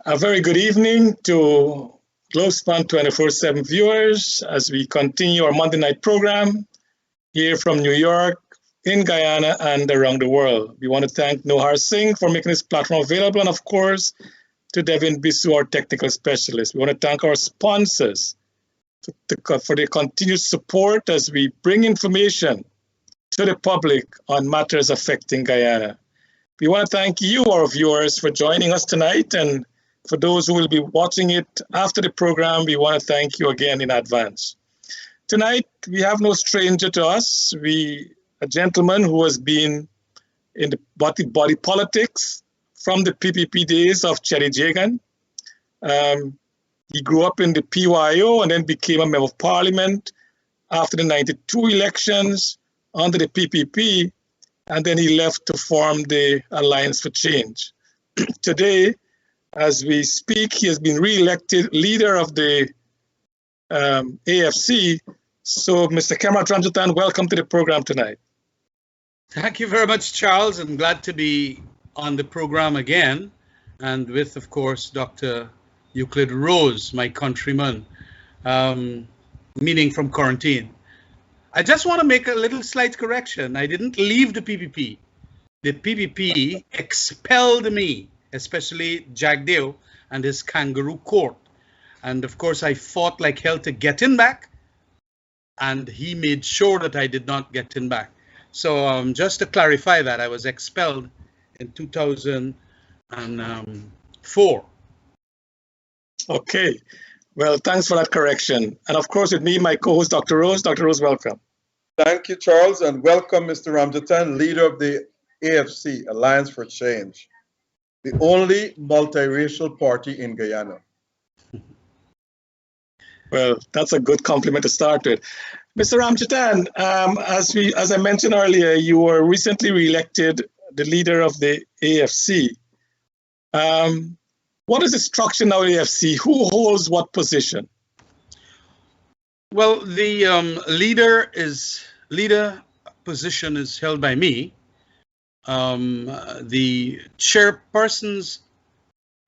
A very good evening to Globespan 24/7 viewers as we continue our Monday night program here from New York, in Guyana, and around the world. We want to thank Nohar Singh for making this platform available, and of course, to Devin Bisu, our technical specialist. We want to thank our sponsors for their continued support as we bring information to the public on matters affecting Guyana. We want to thank you, our viewers, for joining us tonight, and for those who will be watching it after the program, we want to thank you again in advance. Tonight, we have no stranger to us. A gentleman who has been in the body politics from the PPP days of Cherry Jagan. He grew up in the PYO and then became a member of parliament after the 92 elections under the PPP, and then he left to form the Alliance for Change. Today, as we speak, he has been re-elected leader of the AFC. So, Mr. Khemraj Ramjattan, welcome to the program tonight. Thank you very much, Charles. I'm glad to be on the program again, and with, of course, Dr. Euclid Rose, my countryman, meaning from quarantine. I just want to make a little slight correction. I didn't leave the PPP. The PPP expelled me, especially Jagdeo and his kangaroo court. And of course, I fought like hell to get him back, and he made sure that I did not get him back. So just to clarify that, I was expelled in 2004. Okay, well, thanks for that correction. And of course, with me, my co-host, Dr. Rose. Dr. Rose, welcome. Thank you, Charles, and welcome, Mr. Ramjattan, leader of the AFC, Alliance for Change, the only multiracial party in Guyana. Well, that's a good compliment to start with. Mr. Ramjattan, as I mentioned earlier, you were recently re-elected the leader of the AFC. What is the structure now of the AFC? Who holds what position? Well, the leader position is held by me. The chairperson's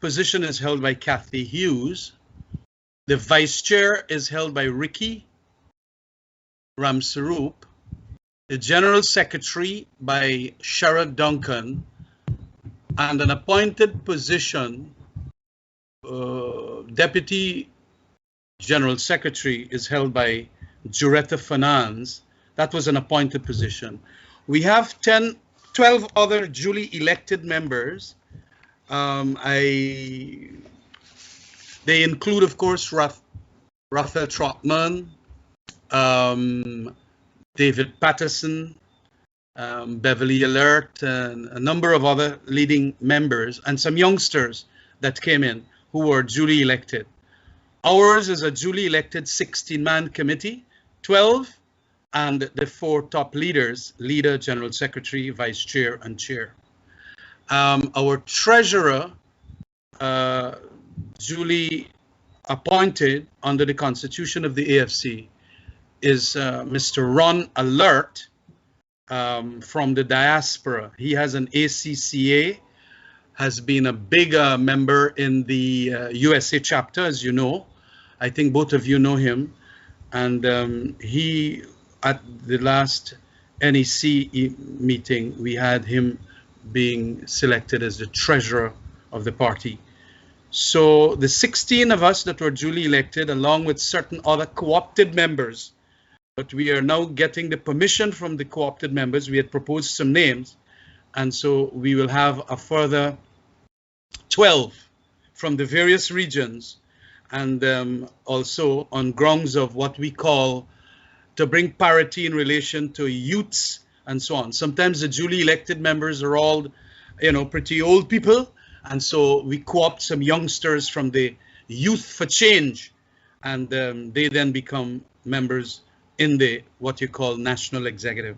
position is held by Kathy Hughes. The vice chair is held by Ricky Ramsaroop. The general secretary by Sharad Duncan, and an appointed position, deputy general secretary, is held by Juretta Finance. That was an appointed position. We have 12 other duly elected members. They include, of course, Raphael Trotman, David Patterson, Beverly Alert, and a number of other leading members, and some youngsters that came in who were duly elected. Ours is a duly elected 16-man committee, 12, and the 4 top leaders, leader, general secretary, vice chair, and chair. Our treasurer, duly appointed under the constitution of the AFC, is Mr. Ron Alert from the diaspora. He has an ACCA, has been a big member in the USA chapter, as you know. I think both of you know him. And he, at the last NEC meeting, we had him being selected as the treasurer of the party. So the 16 of us that were duly elected, along with certain other co-opted members, but we are now getting the permission from the co-opted members. We had proposed some names, and so we will have a further 12 from the various regions, and also on grounds of what we call to bring parity in relation to youths and so on. Sometimes the duly elected members are all, pretty old people, and so we co-opt some youngsters from the Youth for Change, and they then become members in the what you call national executive.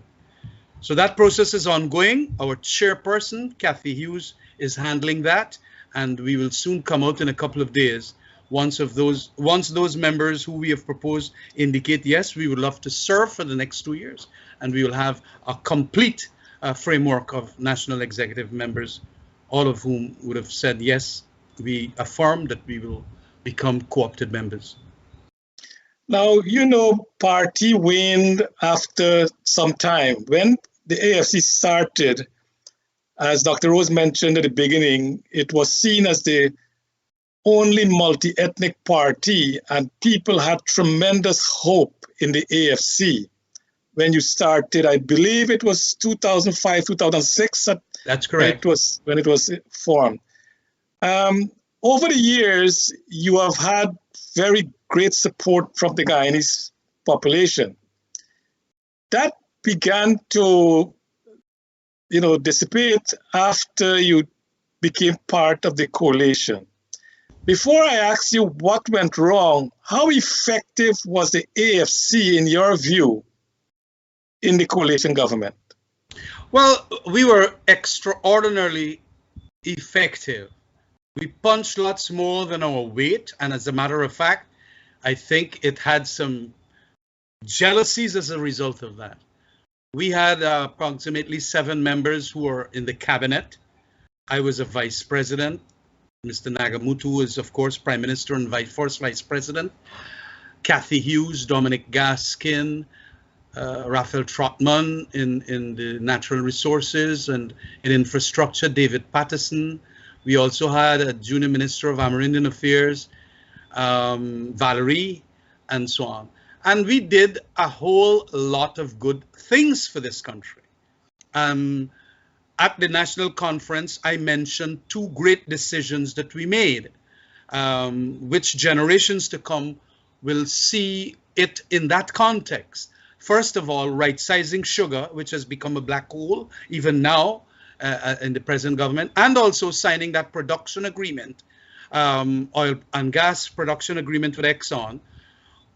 So that process is ongoing. Our chairperson, Kathy Hughes, is handling that, and we will soon come out in a couple of days. Once those members who we have proposed indicate, yes, we would love to serve for the next 2 years, and we will have a complete framework of national executive members, all of whom would have said yes we affirm that we will become co-opted members. Now, you know, party waned after some time. When the AFC started, as Dr. Rose mentioned at the beginning, it was seen as the only multi-ethnic party, and people had tremendous hope in the AFC. When you started, I believe it was 2005, 2006. That's correct. When it was formed. Over the years, you have had very great support from the Guyanese population. That began to, dissipate after you became part of the coalition. Before I ask you what went wrong, how effective was the AFC in your view in the coalition government? Well, we were extraordinarily effective. We punched lots more than our weight, and as a matter of fact, I think it had some jealousies as a result of that. We had approximately 7 members who were in the cabinet. I was a vice president. Mr. Nagamutu is, of course, prime minister and first vice president. Kathy Hughes, Dominic Gaskin, Raphael Trotman in the natural resources and in infrastructure, David Patterson. We also had a junior minister of Amerindian Affairs, Valerie, and so on. And we did a whole lot of good things for this country. At the national conference, I mentioned 2 great decisions that we made, which generations to come will see it in that context. First of all, right-sizing sugar, which has become a black hole, even now in the present government, and also signing that production agreement, oil and gas production agreement with Exxon,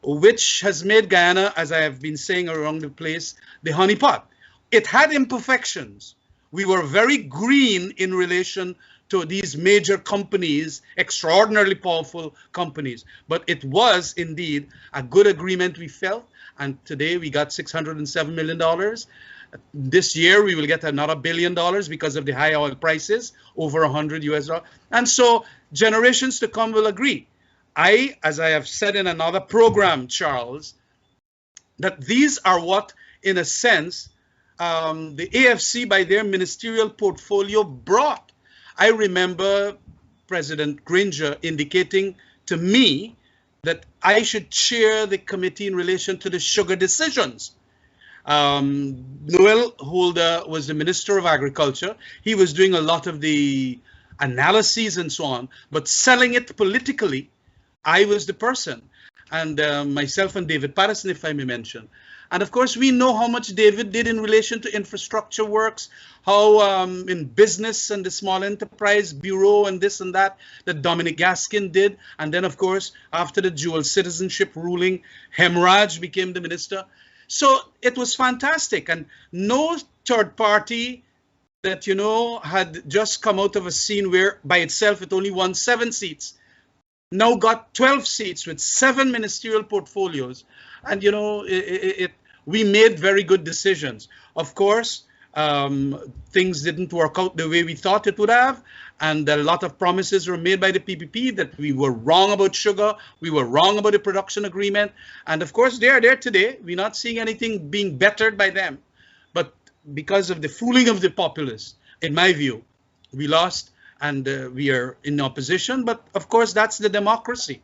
which has made Guyana, as I have been saying around the place, the honeypot. It had imperfections. We were very green in relation to these major companies, extraordinarily powerful companies. But it was indeed a good agreement, we felt. And today we got $607 million. This year we will get another $1 billion because of the high oil prices, over 100 US. And so generations to come will agree. As I have said in another program, Charles, that these are what, in a sense, the AFC by their ministerial portfolio brought. I remember President Granger indicating to me that I should chair the committee in relation to the sugar decisions. Noel Holder was the Minister of Agriculture. He was doing a lot of the analyses and so on, but selling it politically, I was the person. And myself and David Patterson, if I may mention. And of course, we know how much David did in relation to infrastructure works, how in business and the Small Enterprise Bureau and this and that Dominic Gaskin did. And then, of course, after the dual citizenship ruling, Khemraj became the minister. So it was fantastic. And no third party that, had just come out of a scene where by itself it only won 7 seats, now got 12 seats with 7 ministerial portfolios. And, we made very good decisions. Of course, things didn't work out the way we thought it would have. And a lot of promises were made by the PPP that we were wrong about sugar. We were wrong about the production agreement. And of course, they are there today. We're not seeing anything being bettered by them. But because of the fooling of the populace, in my view, we lost and we are in opposition. But of course, that's the democracy.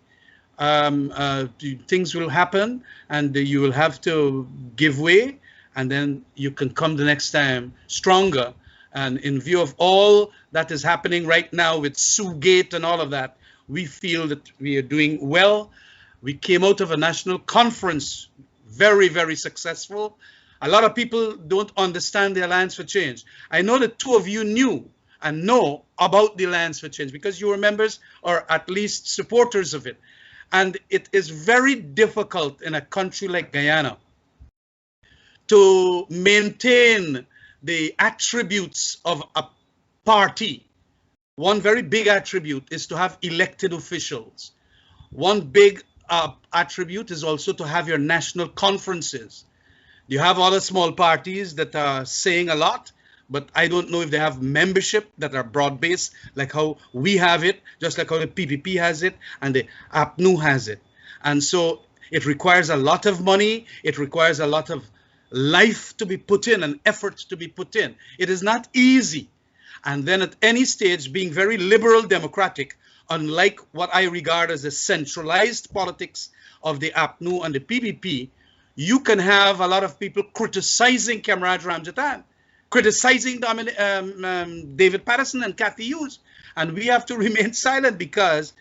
Things will happen and you will have to give way, and then you can come the next time stronger. And in view of all that is happening right now with Sugate and all of that, we feel that we are doing well. We came out of a national conference very, very successful. A lot of people don't understand the Alliance for Change. I know that 2 of you knew and know about the Alliance for Change because you were members or at least supporters of it. And it is very difficult in a country like Guyana to maintain the attributes of a party. One very big attribute is to have elected officials. One big attribute is also to have your national conferences. You have other small parties that are saying a lot, but I don't know if they have membership that are broad-based, like how we have it, just like how the PPP has it and the APNU has it. And so it requires a lot of money. It requires a lot of life to be put in and effort to be put in. It is not easy. And then at any stage, being very liberal democratic, unlike what I regard as the centralized politics of the APNU and the PPP, you can have a lot of people criticizing Khemraj Ramjattan, criticizing David Patterson and Cathy Hughes. And we have to remain silent because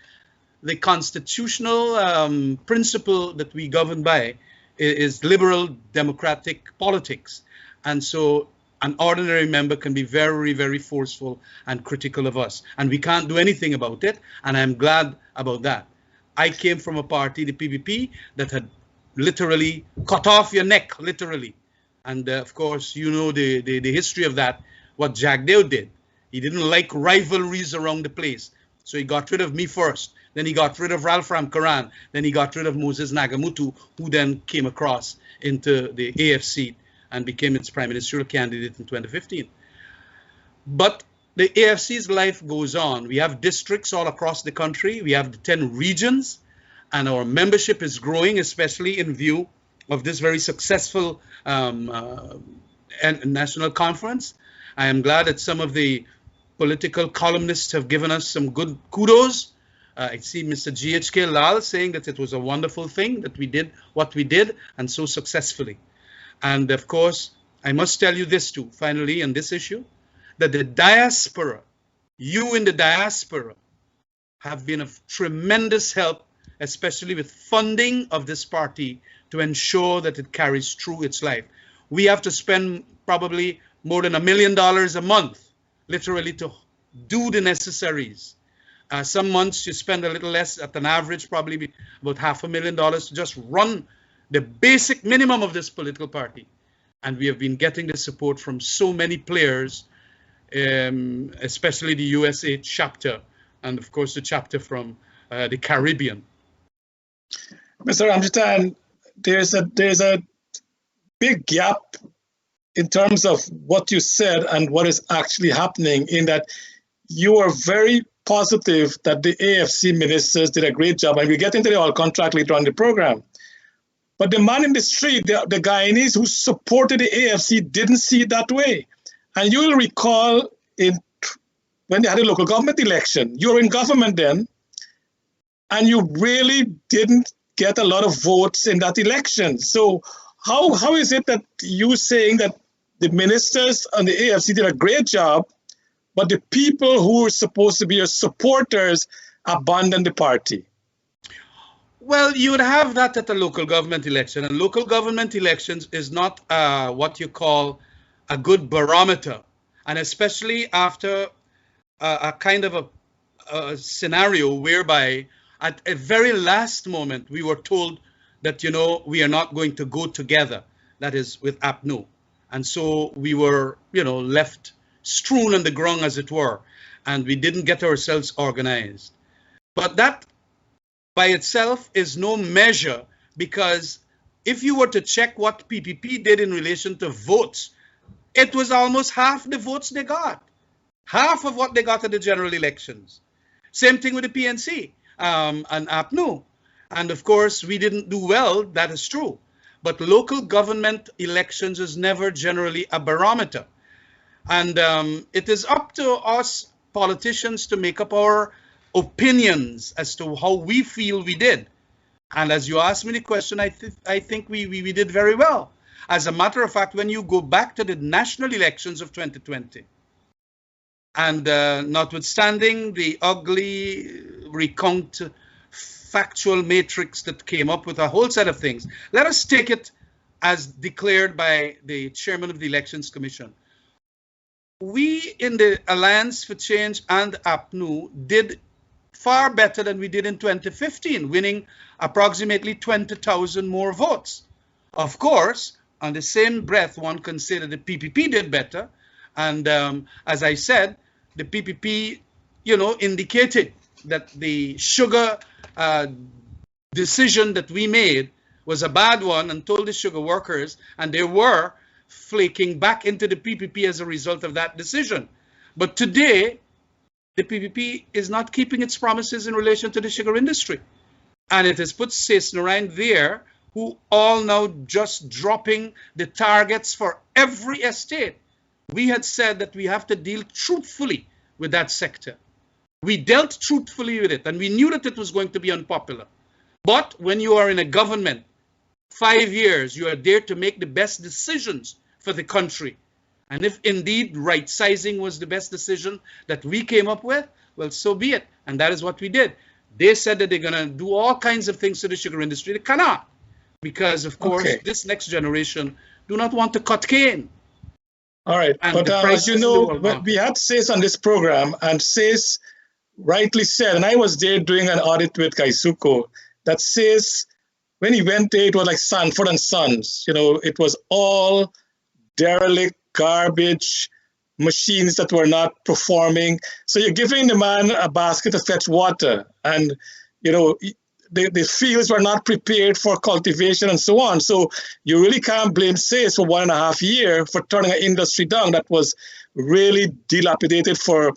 the constitutional principle that we govern by is liberal democratic politics. And so an ordinary member can be very, very forceful and critical of us. And we can't do anything about it. And I'm glad about that. I came from a party, the PPP, that had literally cut off your neck, literally. And of course, you know the history of that, what Jack Dale did. He didn't like rivalries around the place. So he got rid of me first. Then he got rid of Ralph Ramkaran. Then he got rid of Moses Nagamutu, who then came across into the AFC and became its prime ministerial candidate in 2015. But the AFC's life goes on. We have districts all across the country. We have the 10 regions, and our membership is growing, especially in view of this very successful national conference. I am glad that some of the political columnists have given us some good kudos. I see Mr. GHK Lal saying that it was a wonderful thing that we did what we did and so successfully. And of course, I must tell you this too, finally, on this issue, that the diaspora, you in the diaspora, have been of tremendous help, especially with funding of this party to ensure that it carries through its life. We have to spend probably more than $1 million a month, literally, to do the necessaries. Some months you spend a little less, at an average probably about $500,000 to just run the basic minimum of this political party. And we have been getting the support from so many players, especially the USA chapter, and of course the chapter from the Caribbean. Mr. Ramjattan, there's a big gap in terms of what you said and what is actually happening, in that you are very positive that the AFC ministers did a great job, and we get into the oil contract later on in the program. But the man in the street, the Guyanese who supported the AFC, didn't see it that way. And you will recall when they had a local government election, you were in government then, and you really didn't get a lot of votes in that election. So how is it that you saying that the ministers and the AFC did a great job, but the people who were supposed to be your supporters abandoned the party? Well, you would have that at a local government election, and local government elections is not what you call a good barometer, and especially after a kind of a scenario whereby at a very last moment we were told that, you know, we are not going to go together, that is with APNU. And so we were, you know, left strewn on the ground, as it were, and we didn't get ourselves organized. But that by itself is no measure, because if you were to check what PPP did in relation to votes, it was almost half the votes they got, half of what they got at the general elections. Same thing with the PNC and APNU. And of course, we didn't do well, that is true. But local government elections is never generally a barometer. And it is up to us politicians to make up our opinions as to how we feel we did. And as you asked me the question, I think we did very well. As a matter of fact, when you go back to the national elections of 2020, and notwithstanding the ugly recount factual matrix that came up with a whole set of things, let us take it as declared by the chairman of the Elections Commission. We in the Alliance for Change and APNU did far better than we did in 2015, winning approximately 20,000 more votes. Of course, on the same breath, one can say that the PPP did better. And as I said, the PPP, you know, indicated that the sugar decision that we made was a bad one, and told the sugar workers, and there were flaking back into the PPP as a result of that decision. But today, the PPP is not keeping its promises in relation to the sugar industry. And it has put Sesnarine there, who all now just dropping the targets for every estate. We had said that we have to deal truthfully with that sector. We dealt truthfully with it, and we knew that it was going to be unpopular. But when you are in a government, 5 years, you are there to make the best decisions for the country. And if indeed right sizing was the best decision that we came up with, well, so be it. And that is what we did. They said that they're going to do all kinds of things to the sugar industry. They cannot. Because, of course, this next generation do not want to cut cane. All right. And but as you know, we had SACE on this program, and SACE rightly said, and I was there doing an audit with Kaisuko, that SACE, when he went there, it was like Sanford and Sons. You know, it was all derelict, garbage, machines that were not performing. So you're giving the man a basket to fetch water, and, you know, the fields were not prepared for cultivation and so on. So you really can't blame SACE for 1.5 years for turning an industry down that was really dilapidated for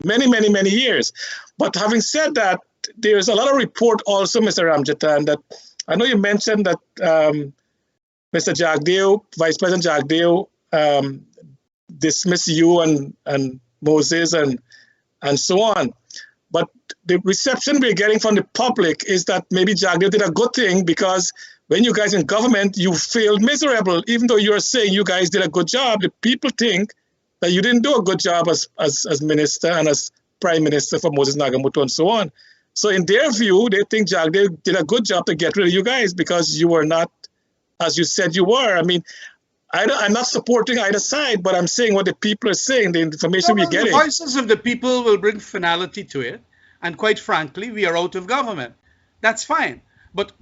many, many, many years. But having said that, there's a lot of report also, Mr. Ramjattan, that I know you mentioned that Mr. Jagdeo, Vice President Jagdeo, dismissed you and Moses and so on. But the reception we're getting from the public is that maybe Jagdeo did a good thing, because when you guys in government, you failed miserable. Even though you're saying you guys did a good job, the people think that you didn't do a good job as minister and as prime minister for Moses Nagamoto and so on. So in their view, they think Jagdeo did a good job to get rid of you guys because you were not, as you said you were. I mean, I'm not supporting either side, but I'm saying what the people are saying, the information we're getting. The voices of the people will bring finality to it. And quite frankly, we are out of government. That's fine. But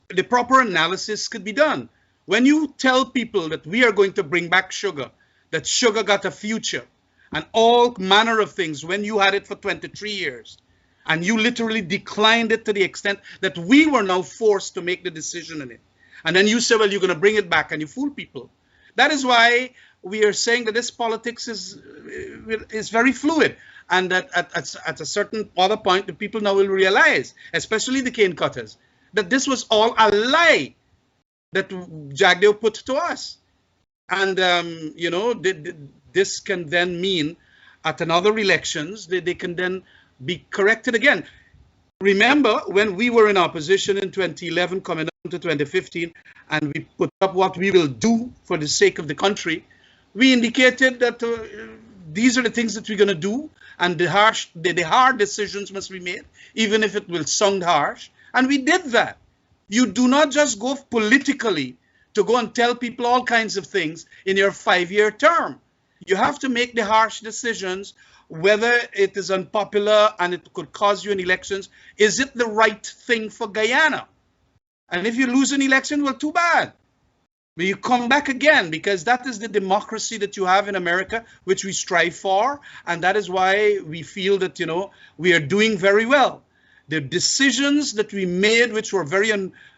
the proper analysis could be done. When you tell people that we are going to bring back sugar, that sugar got a future, and all manner of things, when you had it for 23 years, and you literally declined it to the extent that we were now forced to make the decision in it. And then you say, well, you're going to bring it back, and you fool people. That is why we are saying that this politics is very fluid, and that at a certain other point, the people now will realize, especially the cane cutters, that this was all a lie that Jagdeo put to us. And, you know, this can then mean at another elections, they can then be corrected again. Remember, when we were in opposition in 2011, coming up to 2015, and we put up what we will do for the sake of the country, we indicated that these are the things that we're going to do, and the hard decisions must be made, even if it will sound harsh. And we did that. You do not just go politically to go and tell people all kinds of things in your 5-year term. You have to make the harsh decisions, whether it is unpopular and it could cause you in elections. Is it the right thing for Guyana? And if you lose an election, well, too bad. But you come back again, because that is the democracy that you have in America, which we strive for. And that is why we feel that, you know, we are doing very well. The decisions that we made, which were very,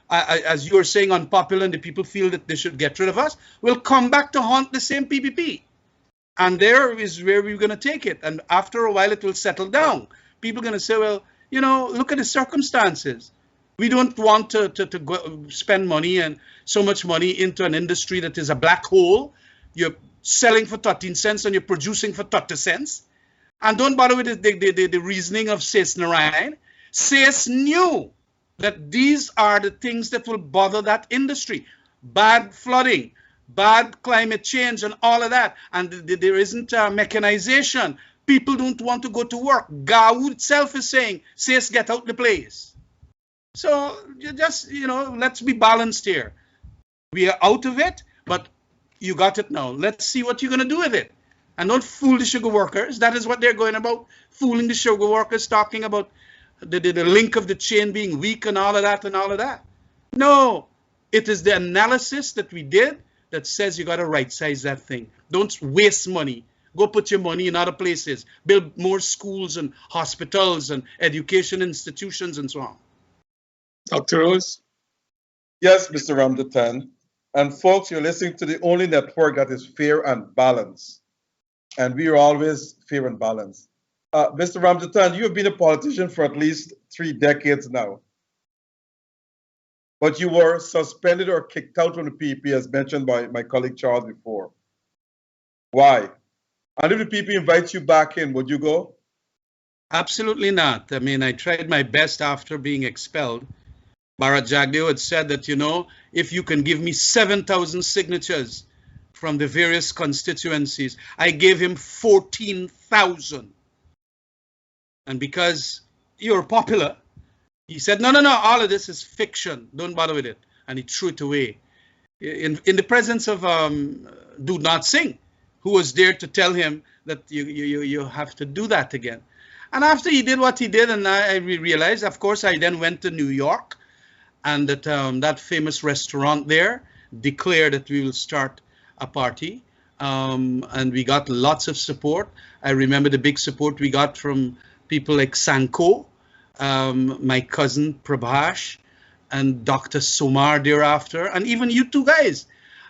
as you were saying, unpopular, and the people feel that they should get rid of us, will come back to haunt the same PPP. And there is where we're going to take it. And after a while, it will settle down. People are going to say, well, you know, look at the circumstances. We don't want to go spend money and so much money into an industry that is a black hole. You're selling for 13 cents and you're producing for 30 cents. And don't bother with the reasoning of Sesnarine. SACE knew that these are the things that will bother that industry. Bad flooding, bad climate change, and all of that. And there isn't mechanization. People don't want to go to work. GAU itself is saying, SACE, get out the place. So just, you know, let's be balanced here. We are out of it, but you got it now. Let's see what you're going to do with it. And don't fool the sugar workers. That is what they're going about, fooling the sugar workers, talking about the link of the chain being weak and all of that and all of that. No, it is the analysis that we did that says you got to right size that thing. Don't waste money. Go put your money in other places. Build more schools and hospitals and education institutions and so on. Dr. Rose? Yes, Mr. Ramjattan. And folks, you're listening to the only network that is fair and balanced. And we are always fair and balanced. Mr. Ramjattan, you have been a politician for at least 3 decades now. But you were suspended or kicked out from the PPP, as mentioned by my colleague Charles before. Why? And if the PPP invites you back in, would you go? Absolutely not. I mean, I tried my best after being expelled. Bharat Jagdeo had said that, you know, if you can give me 7,000 signatures from the various constituencies, I gave him 14,000. And because you're popular, he said, no, all of this is fiction. Don't bother with it. And he threw it away. In the presence of Do Not Sing, who was there to tell him that you have to do that again. And after he did what he did, and I realized, of course, I then went to New York, and that famous restaurant there declared that we will start a party. And we got lots of support. I remember the big support we got from people like Sanko, my cousin Prabhash, and Dr. Somar thereafter, and even you two guys.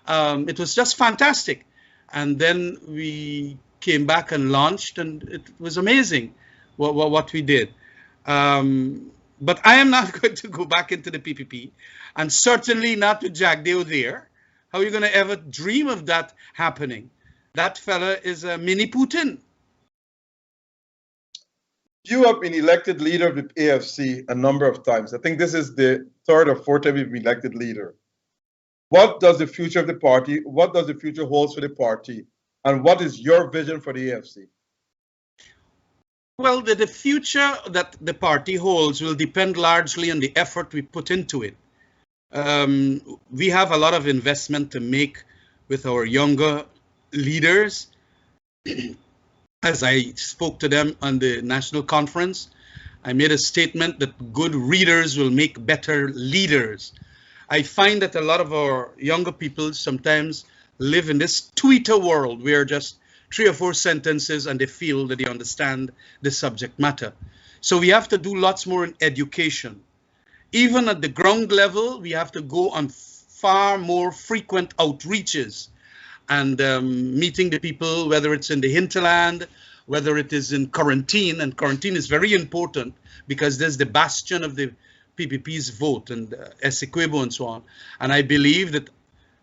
It was just fantastic. And then we came back and launched, and it was amazing what we did. But I am not going to go back into the PPP, and certainly not with Jagdeo there. How are you going to ever dream of that happening? That fella is a mini Putin. You have been elected leader of the AFC a number of times. I think this is the 3rd or 4th time you've been elected leader. What does the future of the party, what does the future hold for the party, and what is your vision for the AFC? Well, the future that the party holds will depend largely on the effort we put into it. We have a lot of investment to make with our younger leaders. As I spoke to them on the national conference, I made a statement that good readers will make better leaders. I find that a lot of our younger people sometimes live in this Twitter world where just 3 or 4 sentences and they feel that they understand the subject matter. So we have to do lots more in education. Even at the ground level, we have to go on far more frequent outreaches and meeting the people, whether it's in the hinterland, whether it is in quarantine. And quarantine is very important because there's the bastion of the PPP's vote and Essequibo and so on. And I believe that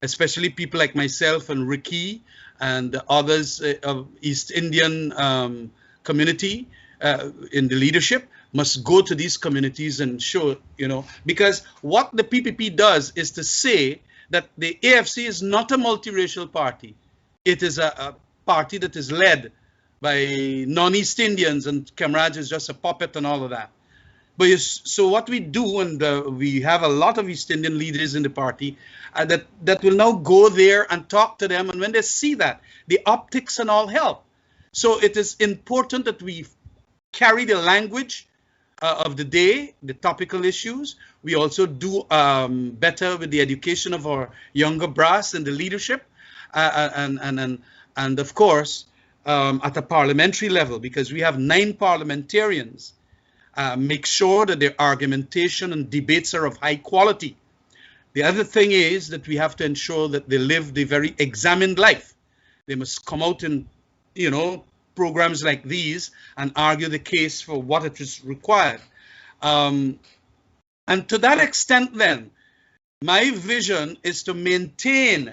especially people like myself and Ricky and others of East Indian community in the leadership must go to these communities and show, you know, because what the PPP does is to say that the AFC is not a multiracial party. It is a party that is led by non-East Indians, and Khemraj is just a puppet and all of that. But so what we do, and we have a lot of East Indian leaders in the party that will now go there and talk to them, and when they see that, the optics and all help. So it is important that we carry the language of the day, the topical issues. We also do better with the education of our younger brass and the leadership, and of course at a parliamentary level, because we have 9 parliamentarians. Make sure that their argumentation and debates are of high quality. The other thing is that we have to ensure that they live the very examined life. They must come out in, you know, programs like these and argue the case for what it is required. And to that extent, then, my vision is to maintain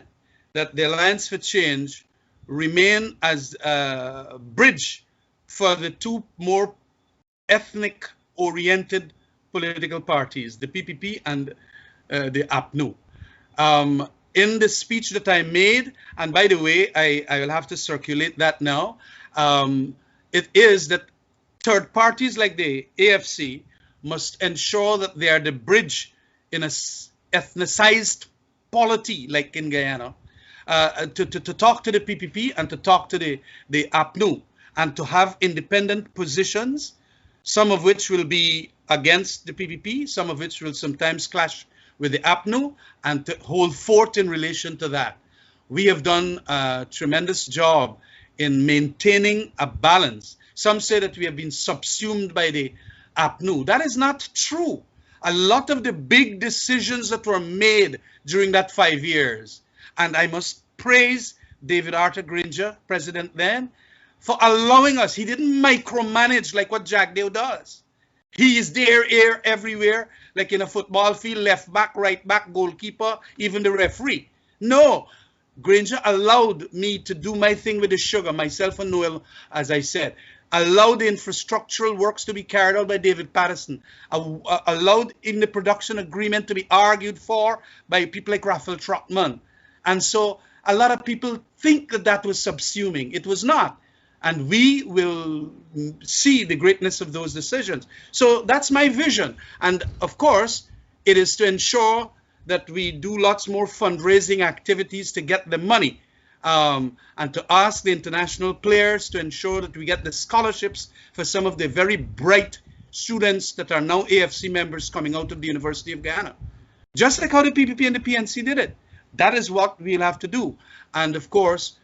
that the Alliance for Change remain as a bridge for the 2 more ethnic-oriented political parties, the PPP and the APNU. In the speech that I made, and by the way, I will have to circulate that now, it is that third parties like the AFC must ensure that they are the bridge in a ethnicized polity like in Guyana, to talk to the PPP and to talk to the APNU, and to have independent positions, some of which will be against the PPP, some of which will sometimes clash with the APNU, and to hold forth in relation to that. We have done a tremendous job in maintaining a balance. Some say that we have been subsumed by the APNU. That is not true. a lot of the big decisions that were made during that 5 years. And I must praise David Arthur Granger, president then, for allowing us. He didn't micromanage like what Jack Dale does. He is there, here, everywhere, like in a football field, left back, right back, goalkeeper, even the referee. No, Granger allowed me to do my thing with the sugar, myself and Noel, as I said. Allowed the infrastructural works to be carried out by David Patterson. Allowed in the production agreement to be argued for by people like Raphael Trotman. And so a lot of people think that that was subsuming. It was not. And we will see the greatness of those decisions. So that's my vision. And of course, it is to ensure that we do lots more fundraising activities to get the money, and to ask the international players to ensure that we get the scholarships for some of the very bright students that are now AFC members coming out of the University of Guyana. Just like how the PPP and the PNC did it. That is what we'll have to do. And of course,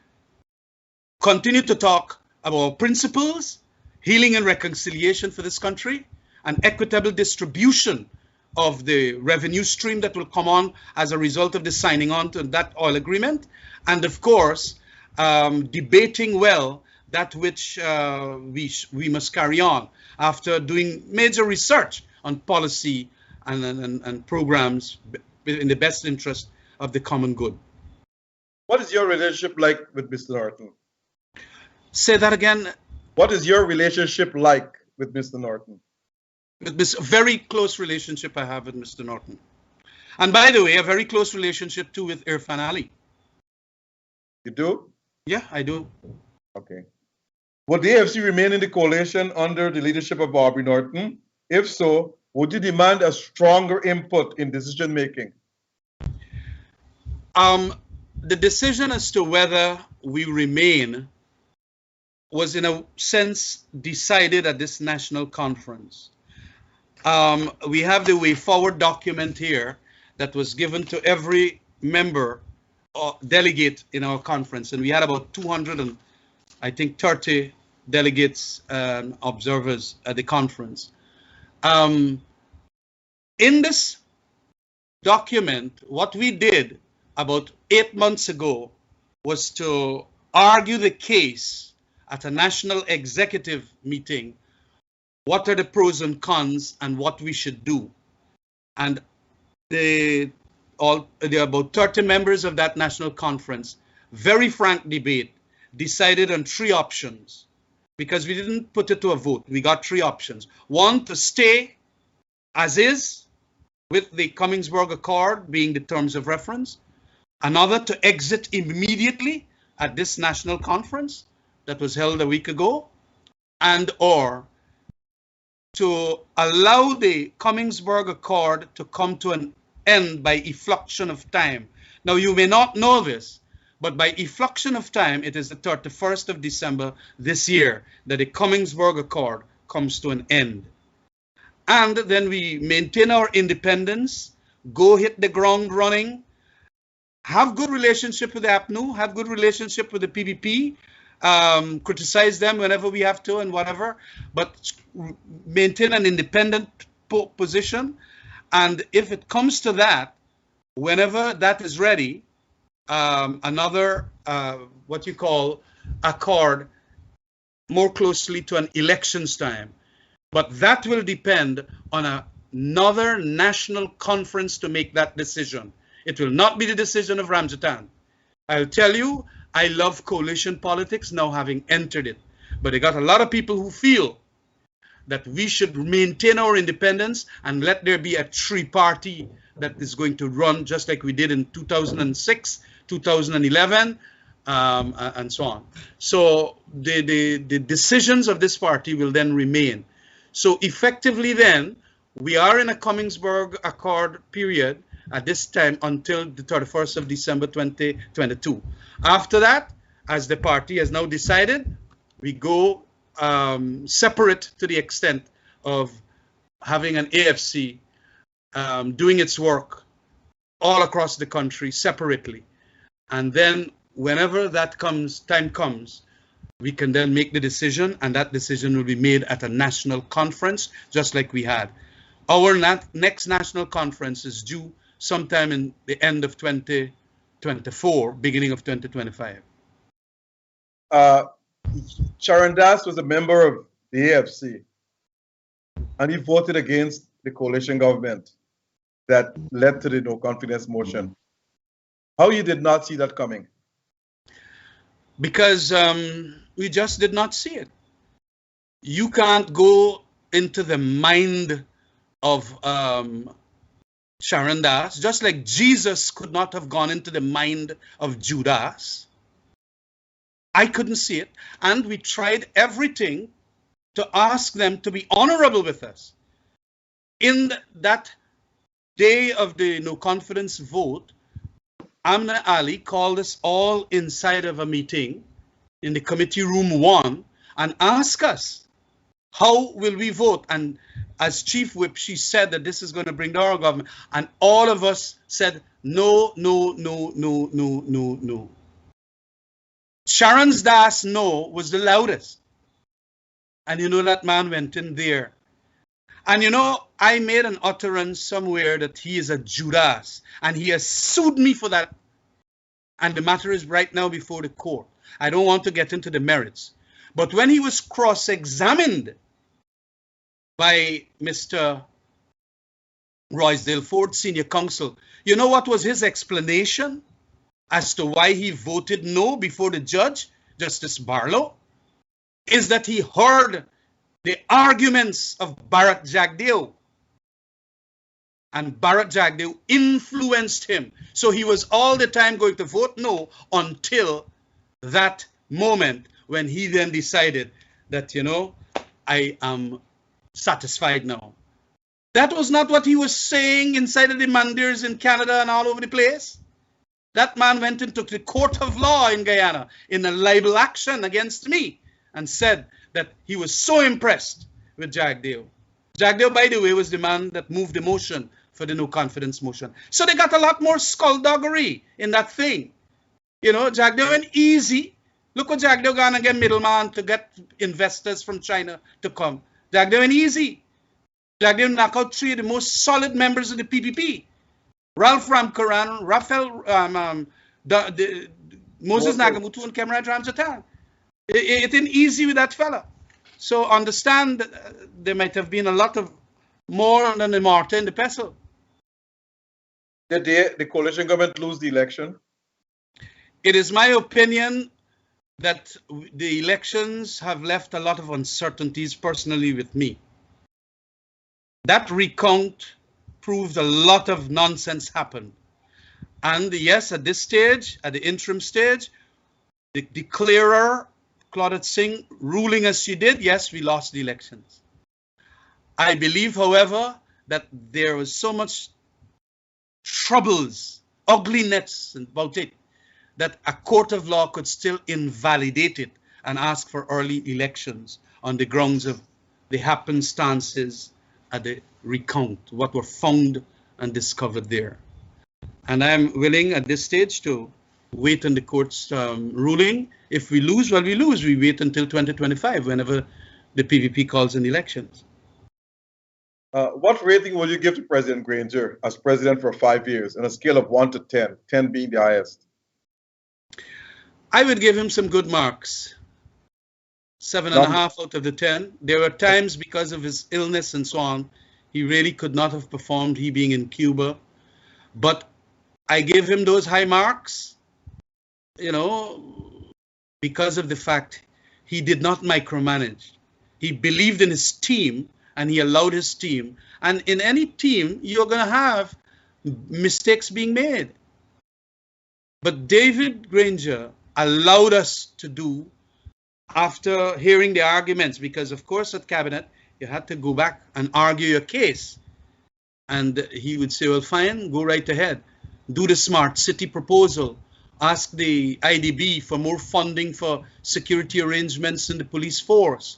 continue to talk about principles, healing and reconciliation for this country, and equitable distribution of the revenue stream that will come on as a result of the signing on to that oil agreement. And of course, debating well that which we must carry on after doing major research on policy and programs in the best interest of the common good. What is your relationship like with Mr. Norton? Say that again. What is your relationship like with Mr. Norton? With this very close relationship I have with Mr. Norton. And by the way, a very close relationship too with Irfan Ali. You do? Yeah, I do. Okay. Would the AFC remain in the coalition under the leadership of Barbary Norton? If so, would you demand a stronger input in decision making? The decision as to whether we remain was in a sense decided at this national conference. We have the way forward document here that was given to every member or delegate in our conference, and we had about 230 delegates and observers at the conference. In this document, what we did about 8 months ago was to argue the case at a national executive meeting. What are the pros and cons and what we should do? And there are about 30 members of that national conference, very frank debate, decided on 3 options because we didn't put it to a vote. We got 3 options. 1, to stay as is with the Cummingsburg Accord being the terms of reference. Another, to exit immediately at this national conference that was held a week ago, and or to allow the Cummingsburg Accord to come to an end by effluxion of time. Now, you may not know this, but by effluxion of time, it is the 31st of December this year that the Cummingsburg Accord comes to an end. And then we maintain our independence, go hit the ground running, have good relationship with the APNU, have good relationship with the PPP, criticize them whenever we have to and whatever, but maintain an independent position. And if it comes to that, whenever that is ready, another what you call accord more closely to an elections time. But that will depend on another national conference to make that decision. It will not be the decision of Ramjattan. I'll tell you, I love coalition politics now having entered it. But I got a lot of people who feel that we should maintain our independence and let there be a 3-party that is going to run just like we did in 2006, 2011, and so on. So the decisions of this party will then remain. So effectively then, we are in a Cummingsburg Accord period at this time until the 31st of December 2022. After that, as the party has now decided, we go separate to the extent of having an AFC doing its work all across the country separately. And then whenever that time comes, we can then make the decision, and that decision will be made at a national conference, just like we had. Our next national conference is due sometime in the end of 2024, beginning of 2025. Sharon Das was a member of the AFC, and he voted against the coalition government that led to the no confidence motion. How you did not see that coming? Because we just did not see it. You can't go into the mind of Sharon Das, just like Jesus could not have gone into the mind of Judas. I couldn't see it. And we tried everything to ask them to be honorable with us. In that day of the no confidence vote, Amna Ali called us all inside of a meeting in the committee room 1 and asked us, how will we vote? And as chief whip, she said that this is going to bring down our government. And all of us said, no, no, no, no, no, no, no. Sharon Das no was the loudest. And you know that man went in there. And you know, I made an utterance somewhere that he is a Judas. And he has sued me for that. And the matter is right now before the court. I don't want to get into the merits. But when he was cross-examined by Mr. Roysdale Ford, Senior Counsel, you know what was his explanation as to why he voted no before the judge, Justice Barlow? Is that he heard the arguments of Bharat Jagdeo. And Bharat Jagdeo influenced him. So he was all the time going to vote no until that moment when he then decided that, you know, I am satisfied now. That was not what he was saying inside of the mandirs in Canada and all over the place. That man went into the court of law in Guyana in a libel action against me and said that he was so impressed with Jagdeo. Jagdeo, by the way, was the man that moved the motion for the no confidence motion. So they got a lot more skullduggery in that thing. You know, Jagdeo went easy. Look what Jagdeo gone and get middleman to get investors from China to come. Jagdeo went easy. Jagdeo knocked out 3 of the most solid members of the PPP. Ralph Ramkaran, Raphael, Moses Nagamutu, and Khemraj Ramjattan. It ain't easy with that fella. So understand that there might have been a lot of more than the mortar in the pestle. Did the coalition government lose the election? It is my opinion that the elections have left a lot of uncertainties personally with me. That recount proved a lot of nonsense happened. And yes, at this stage, at the interim stage, the declarer, Claudette Singh, ruling as she did, yes, we lost the elections. I believe, however, that there was so much troubles, ugliness about it, that a court of law could still invalidate it and ask for early elections on the grounds of the happenstances at the recount, what were found and discovered there. And I'm willing at this stage to wait on the court's ruling. If we lose, well, we lose. We wait until 2025, whenever the PVP calls in elections. What rating will you give to President Granger as president for 5 years on a scale of 1 to 10, 10 being the highest? I would give him some good marks. 7.5 out of the 10. There were times because of his illness and so on, he really could not have performed, he being in Cuba. But I gave him those high marks, you know, because of the fact he did not micromanage. He believed in his team and he allowed his team. And in any team, you're going to have mistakes being made. But David Granger allowed us to do, after hearing the arguments, because of course at cabinet, you had to go back and argue your case. And he would say, well, fine, go right ahead. Do the smart city proposal. Ask the IDB for more funding for security arrangements in the police force.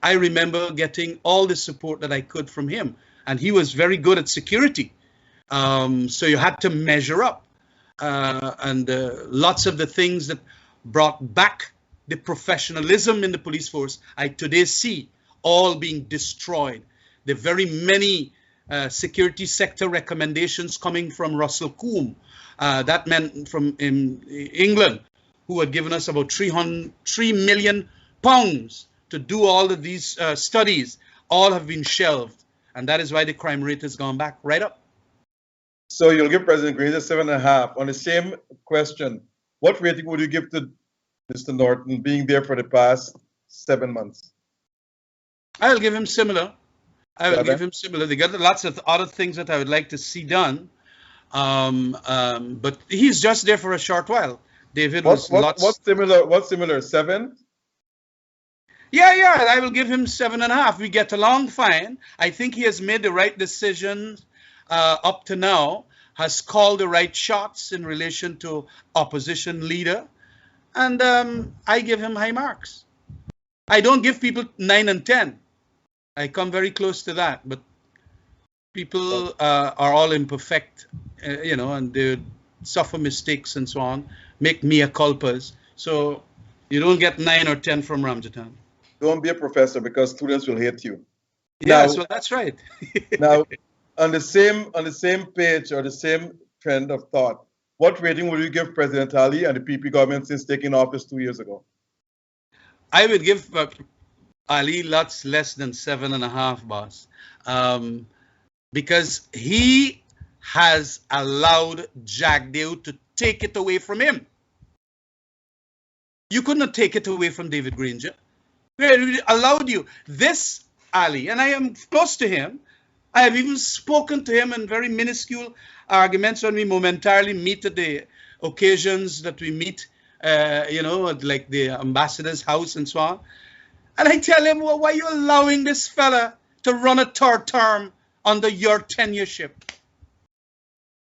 I remember getting all the support that I could from him. And he was very good at security. So you had to measure up. And lots of the things that brought back the professionalism in the police force, I today see all being destroyed. The very many security sector recommendations coming from Russell Coombe, that meant from England, who had given us about £3 million to do all of these studies, all have been shelved. And that is why the crime rate has gone back right up. So you'll give President Granger 7.5. On the same question, what rating would you give to Mr. Norton being there for the past 7 months? I'll give him similar. I will give him similar. They got lots of other things that I would like to see done. But he's just there for a short while. David was what's similar? 7? Yeah, I will give him 7.5. We get along fine. I think he has made the right decisions up to now, has called the right shots in relation to opposition leader, and I give him high marks. I don't give people 9 and 10. I come very close to that, but people are all imperfect, and they suffer mistakes and so on, make mea culpas. So you don't get 9 or 10 from Ramjattan. Don't be a professor because students will hate you. Yes, well, that's right. Now, on the same page or the same trend of thought, what rating would you give President Ali and the PP government since taking office 2 years ago? I would give Ali lots less than 7.5, boss, because he has allowed Jagdeo to take it away from him. You could not take it away from David Granger. We allowed you. This Ali, and I am close to him. I have even spoken to him in very minuscule arguments when we momentarily meet at the occasions that we meet, like the ambassador's house and so on. And I tell him, well, why are you allowing this fella to run a third term under your tenureship?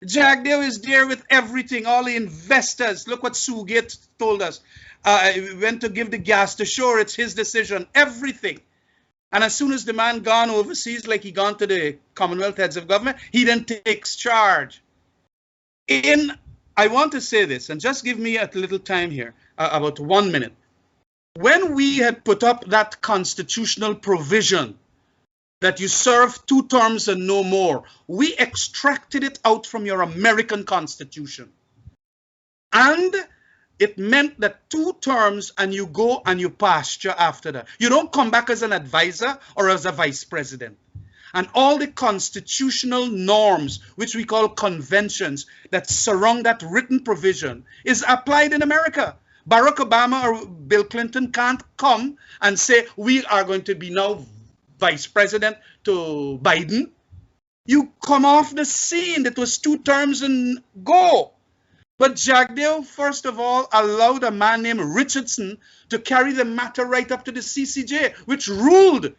Jagdeo is there with everything, all the investors. Look what Sugate told us. We went to give the gas to shore. It's his decision, everything. And as soon as the man gone overseas, like he gone to the Commonwealth heads of government, he then takes charge. I want to say this, and just give me a little time here, about 1 minute. When we had put up that constitutional provision that you serve 2 terms and no more, we extracted it out from your American Constitution. And it meant that 2 terms and you go and you pasture after that. You don't come back as an advisor or as a vice president. And all the constitutional norms, which we call conventions, that surround that written provision is applied in America. Barack Obama or Bill Clinton can't come and say, we are going to be now vice president to Biden. You come off the scene. It was 2 terms and go. But Jagdeo, first of all, allowed a man named Richardson to carry the matter right up to the CCJ, which ruled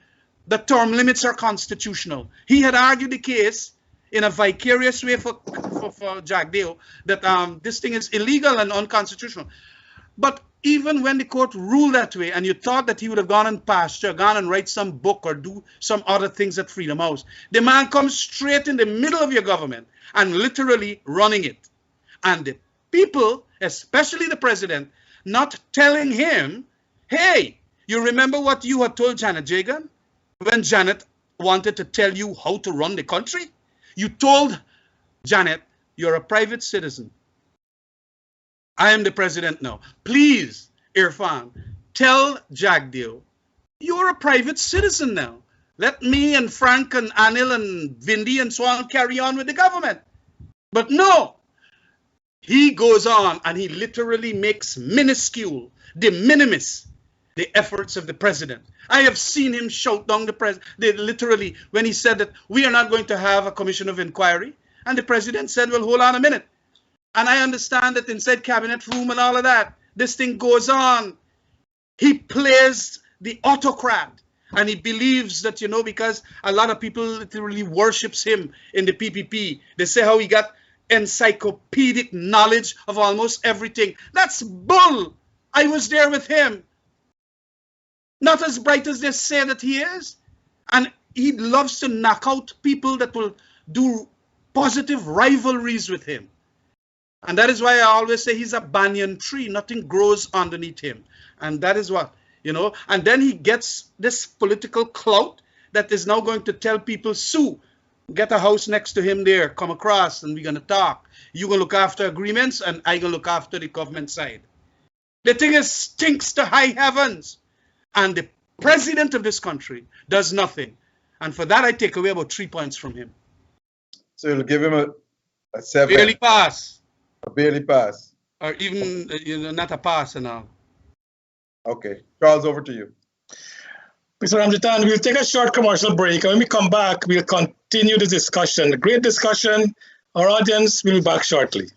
the term limits are constitutional. He had argued the case in a vicarious way for Jagdeo that this thing is illegal and unconstitutional. But even when the court ruled that way, and you thought that he would have gone and pasture, gone and write some book or do some other things at Freedom House, the man comes straight in the middle of your government and literally running it. And the people, especially the president, not telling him, hey, you remember what you had told Janet Jagan when Janet wanted to tell you how to run the country? You told Janet, you're a private citizen. I am the president now. Please, Irfan, tell Jagdeo, you're a private citizen now. Let me and Frank and Anil and Vindi and so on carry on with the government. But no, he goes on and he literally makes minuscule, de minimis, the efforts of the president. I have seen him shout down the president, literally, when he said that we are not going to have a commission of inquiry. And the president said, well, hold on a minute. And I understand that inside cabinet room and all of that, this thing goes on. He plays the autocrat. And he believes that, because a lot of people literally worships him in the PPP. They say how he got encyclopedic knowledge of almost everything. That's bull. I was there with him. Not as bright as they say that he is. And he loves to knock out people that will do positive rivalries with him. And that is why I always say he's a banyan tree. Nothing grows underneath him. And that is what, and then he gets this political clout that is now going to tell people, Sue, get a house next to him there, come across, and we're going to talk. You're going to look after agreements, and I'm going to look after the government side. The thing is, stinks to high heavens. And the president of this country does nothing. And for that, I take away about 3 points from him. So you'll give him a 7. Barely pass. A barely pass. Or even, not a pass and all. Okay. Charles, over to you. Mr. Ramjattan, we'll take a short commercial break. And when we come back, we'll continue the discussion. A great discussion. Our audience will be back shortly.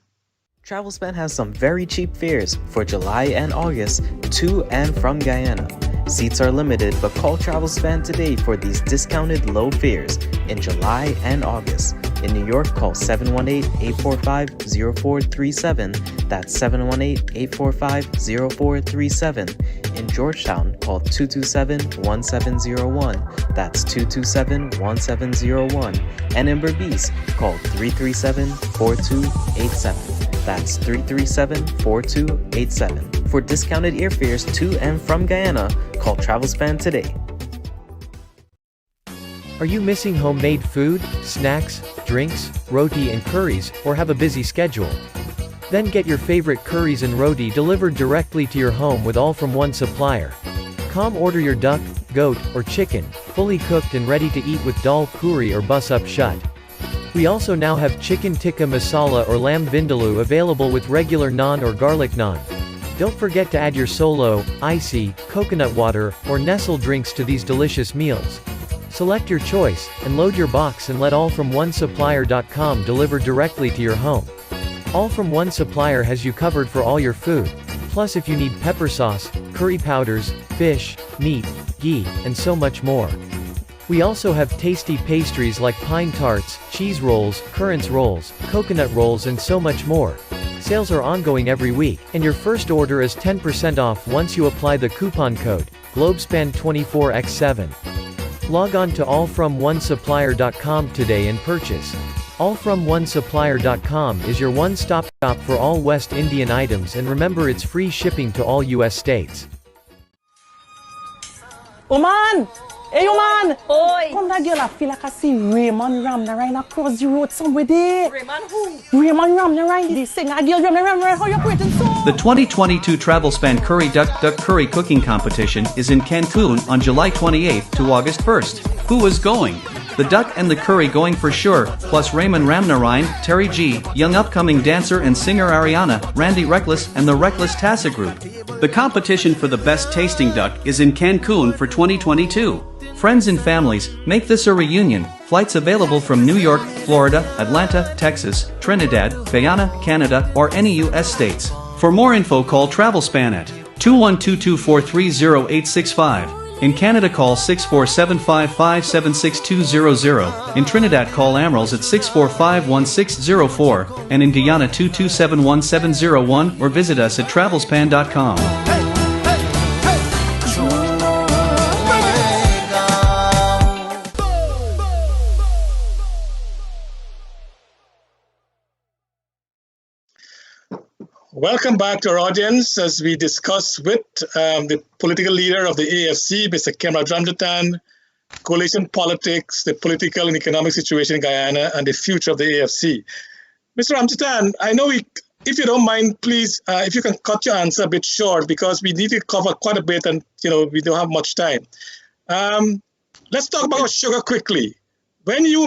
Travelspan has some very cheap fares for July and August to and from Guyana. Seats are limited, but call Travelspan today for these discounted low fares in July and August. In New York, call 718-845-0437. That's 718-845-0437. In Georgetown, call 227-1701. That's 227-1701. And in Berbice, call 337-4287. That's 337-4287. For discounted airfares to and from Guyana, call Travelspan today. Are you missing homemade food, snacks, drinks, roti and curries, or have a busy schedule? Then get your favorite curries and roti delivered directly to your home with all from one supplier. Come order your duck, goat, or chicken, fully cooked and ready to eat with dal puri or bus up shut. We also now have chicken tikka masala or lamb vindaloo available with regular naan or garlic naan. Don't forget to add your solo, icy, coconut water, or Nestle drinks to these delicious meals. Select your choice, and load your box and let allfromonesupplier.com deliver directly to your home. All From One Supplier has you covered for all your food. Plus if you need pepper sauce, curry powders, fish, meat, ghee, and so much more. We also have tasty pastries like pine tarts, cheese rolls, currants rolls, coconut rolls and so much more. Sales are ongoing every week, and your first order is 10% off once you apply the coupon code, Globespan24x7. Log on to allfromonesupplier.com today and purchase. Allfromonesupplier.com is your one-stop shop for all West Indian items, and remember it's free shipping to all US states. Oman! Hey, Oman! Oi! Come that girl, I feel like I see Raymond Ramnarine across the road somewhere there. Raymond who? Raymond Ramnarine, the singer girl Ramnarine, how you creating so? The 2022 Travelspan Curry Duck Curry Cooking Competition is in Cancun on July 28th to August 1st. Who is going? The duck and the curry going for sure, plus Raymond Ramnarine, Terry G, young upcoming dancer and singer Ariana, Randy Reckless, and the Reckless Tassa Group. The competition for the best tasting duck is in Cancun for 2022. Friends and families, make this a reunion. Flights available from New York, Florida, Atlanta, Texas, Trinidad, Guyana, Canada, or any U.S. states. For more info, call Travelspan at 212-243-0865. In Canada, call 647-557-6200. In Trinidad, call Amerals at 645-1604. And in Guyana, 227-1701, or visit us at travelspan.com. Welcome back to our audience as we discuss with the political leader of the AFC, Mr. Khemraj Ramjattan, coalition politics, the political and economic situation in Guyana, and the future of the AFC. Mr. Ramjattan, I know if you don't mind, please, if you can cut your answer a bit short, because we need to cover quite a bit and we don't have much time. Let's talk about sugar quickly. When you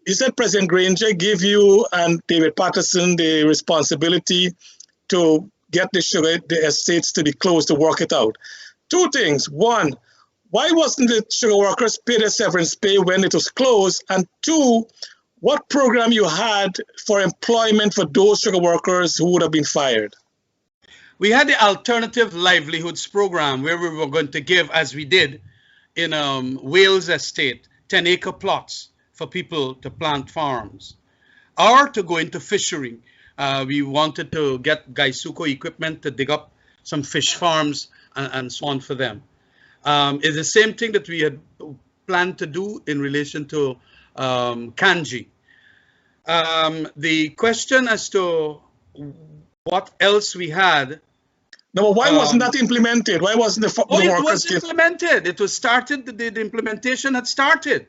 said President Granger gave you and David Patterson the responsibility to get the estates to be closed to work it out. Two things. One, why wasn't the sugar workers paid a severance pay when it was closed? And two, what program you had for employment for those sugar workers who would have been fired? We had the Alternative Livelihoods Program where we were going to give, as we did in Wales Estate, 10-acre plots for people to plant farms or to go into fishery. We wanted to get Gaisuko equipment to dig up some fish farms and so on for them. It's the same thing that we had planned to do in relation to Kanji. The question as to what else we had. No, why wasn't that implemented? Why wasn't the workers? It was implemented. It was started. The implementation had started.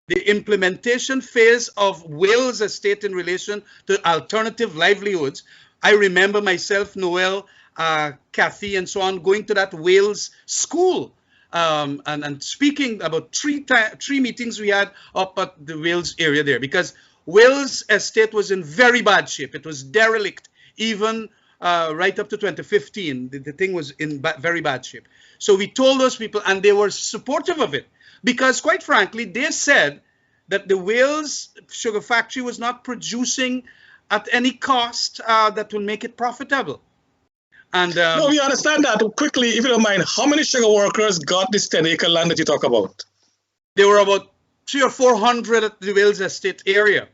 the implementation phase of Wales Estate in relation to alternative livelihoods. I remember myself, Noel, Kathy, and so on, going to that Wales school and speaking about three meetings we had up at the Wales area there, because Wales Estate was in very bad shape. It was derelict, even right up to 2015. The thing was in very bad shape. So we told those people, and they were supportive of it, because quite frankly, they said that the Wales sugar factory was not producing at any cost that will make it profitable. And no, we understand that. Quickly, if you don't mind, how many sugar workers got this 10-acre land that you talk about? There were about 300 or 400 at the Wales Estate area.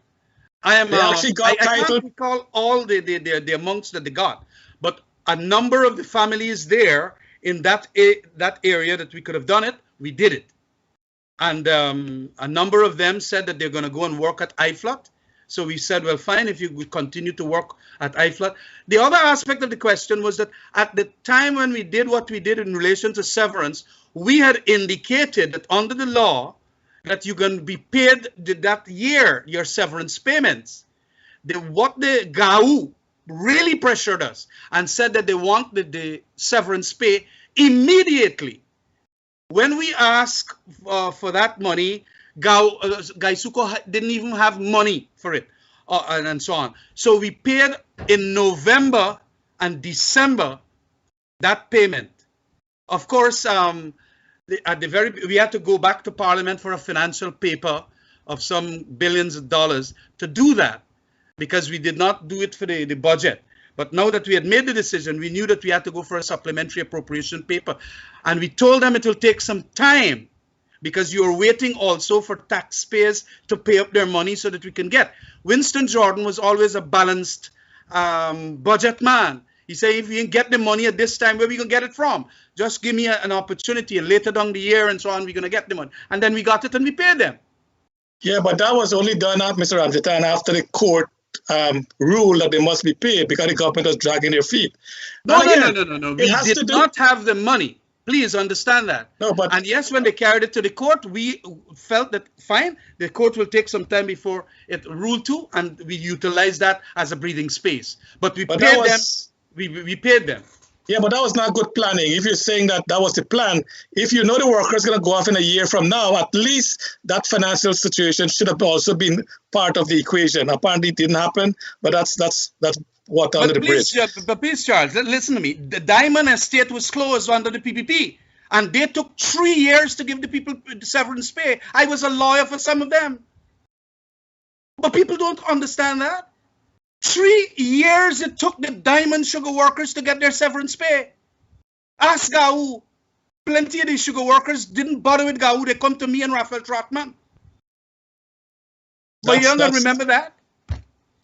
I can't recall all the amounts that they got, but a number of the families there in that area that we could have done it, we did it. And a number of them said that they're going to go and work at IFLOT. So we said, well, fine, if you would continue to work at IFLOT. The other aspect of the question was that at the time when we did what we did in relation to severance, we had indicated that under the law that you're going to be paid that year your severance payments. What the GAU really pressured us and said that they want the severance pay immediately. When we asked for that money, Gaisuko didn't even have money for it, and so on. So we paid in November and December that payment. Of course, we had to go back to Parliament for a financial paper of some billions of dollars to do that, because we did not do it for the budget. But now that we had made the decision, we knew that we had to go for a supplementary appropriation paper. And we told them it will take some time, because you're waiting also for taxpayers to pay up their money so that we can get. Winston Jordan was always a balanced budget man. He said, if you can get the money at this time, where are we going to get it from? Just give me an opportunity, and later down the year and so on, we're going to get the money. And then we got it and we paid them. Yeah, but that was only done, Mr. Ramjattan, after the court rule that they must be paid, because the government was dragging their feet. No. We did not have the money. Please understand that. No, but and yes, when they carried it to the court, we felt that fine, the court will take some time before it ruled to, and we utilized that as a breathing space. But we paid them. We paid them. Yeah, but that was not good planning. If you're saying that was the plan, if you know the worker is going to go off in a year from now, at least that financial situation should have also been part of the equation. Apparently, it didn't happen, but that's what under the bridge. But please, Charles, listen to me. The Diamond Estate was closed under the PPP, and they took 3 years to give the people the severance pay. I was a lawyer for some of them. But people don't understand that. 3 years it took the diamond sugar workers to get their severance pay. Ask GAU. Plenty of these sugar workers didn't bother with GAU. They come to me and Raphael Trotman. But you don't remember that?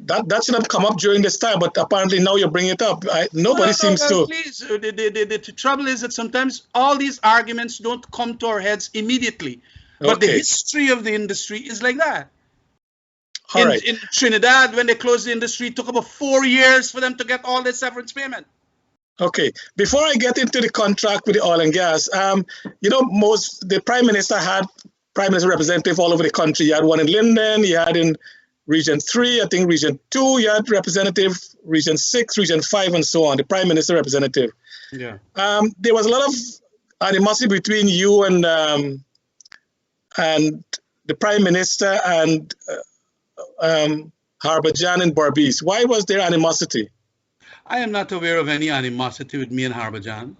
That should have come up during this time, but apparently now you're bringing it up. Nobody seems to. Please, the trouble is that sometimes all these arguments don't come to our heads immediately. But the history of the industry is like that. In Trinidad, when they closed the industry, it took about 4 years for them to get all their severance payment. Okay. Before I get into the contract with the oil and gas, the Prime Minister had Prime Minister representative all over the country. You had one in Linden, you had in Region 3, I think Region 2, you had representative, Region 6, Region 5, and so on, the Prime Minister representative. Yeah. There was a lot of animosity between you and the Prime Minister and Harbhajan and Barbies. Why was there animosity? I am not aware of any animosity with me and Harbhajan.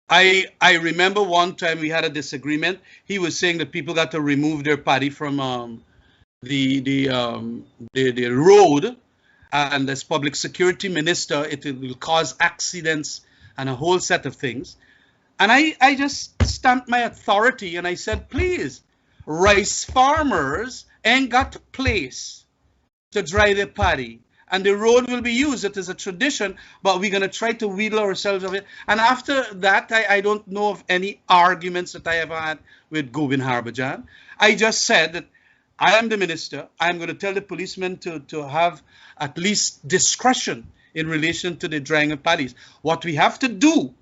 I remember one time we had a disagreement. He was saying that people got to remove their paddy from the road, and as public security minister, it will cause accidents and a whole set of things. And I just stamped my authority and I said, please, rice farmers ain't got a place to dry their paddy, and the road will be used. It is a tradition, but we're going to try to wheedle ourselves of it. And after that, I don't know of any arguments that I have had with Gobind Harbhajan. I just said that I am the minister. I'm going to tell the policemen to have at least discretion in relation to the drying of paddies. What we have to do,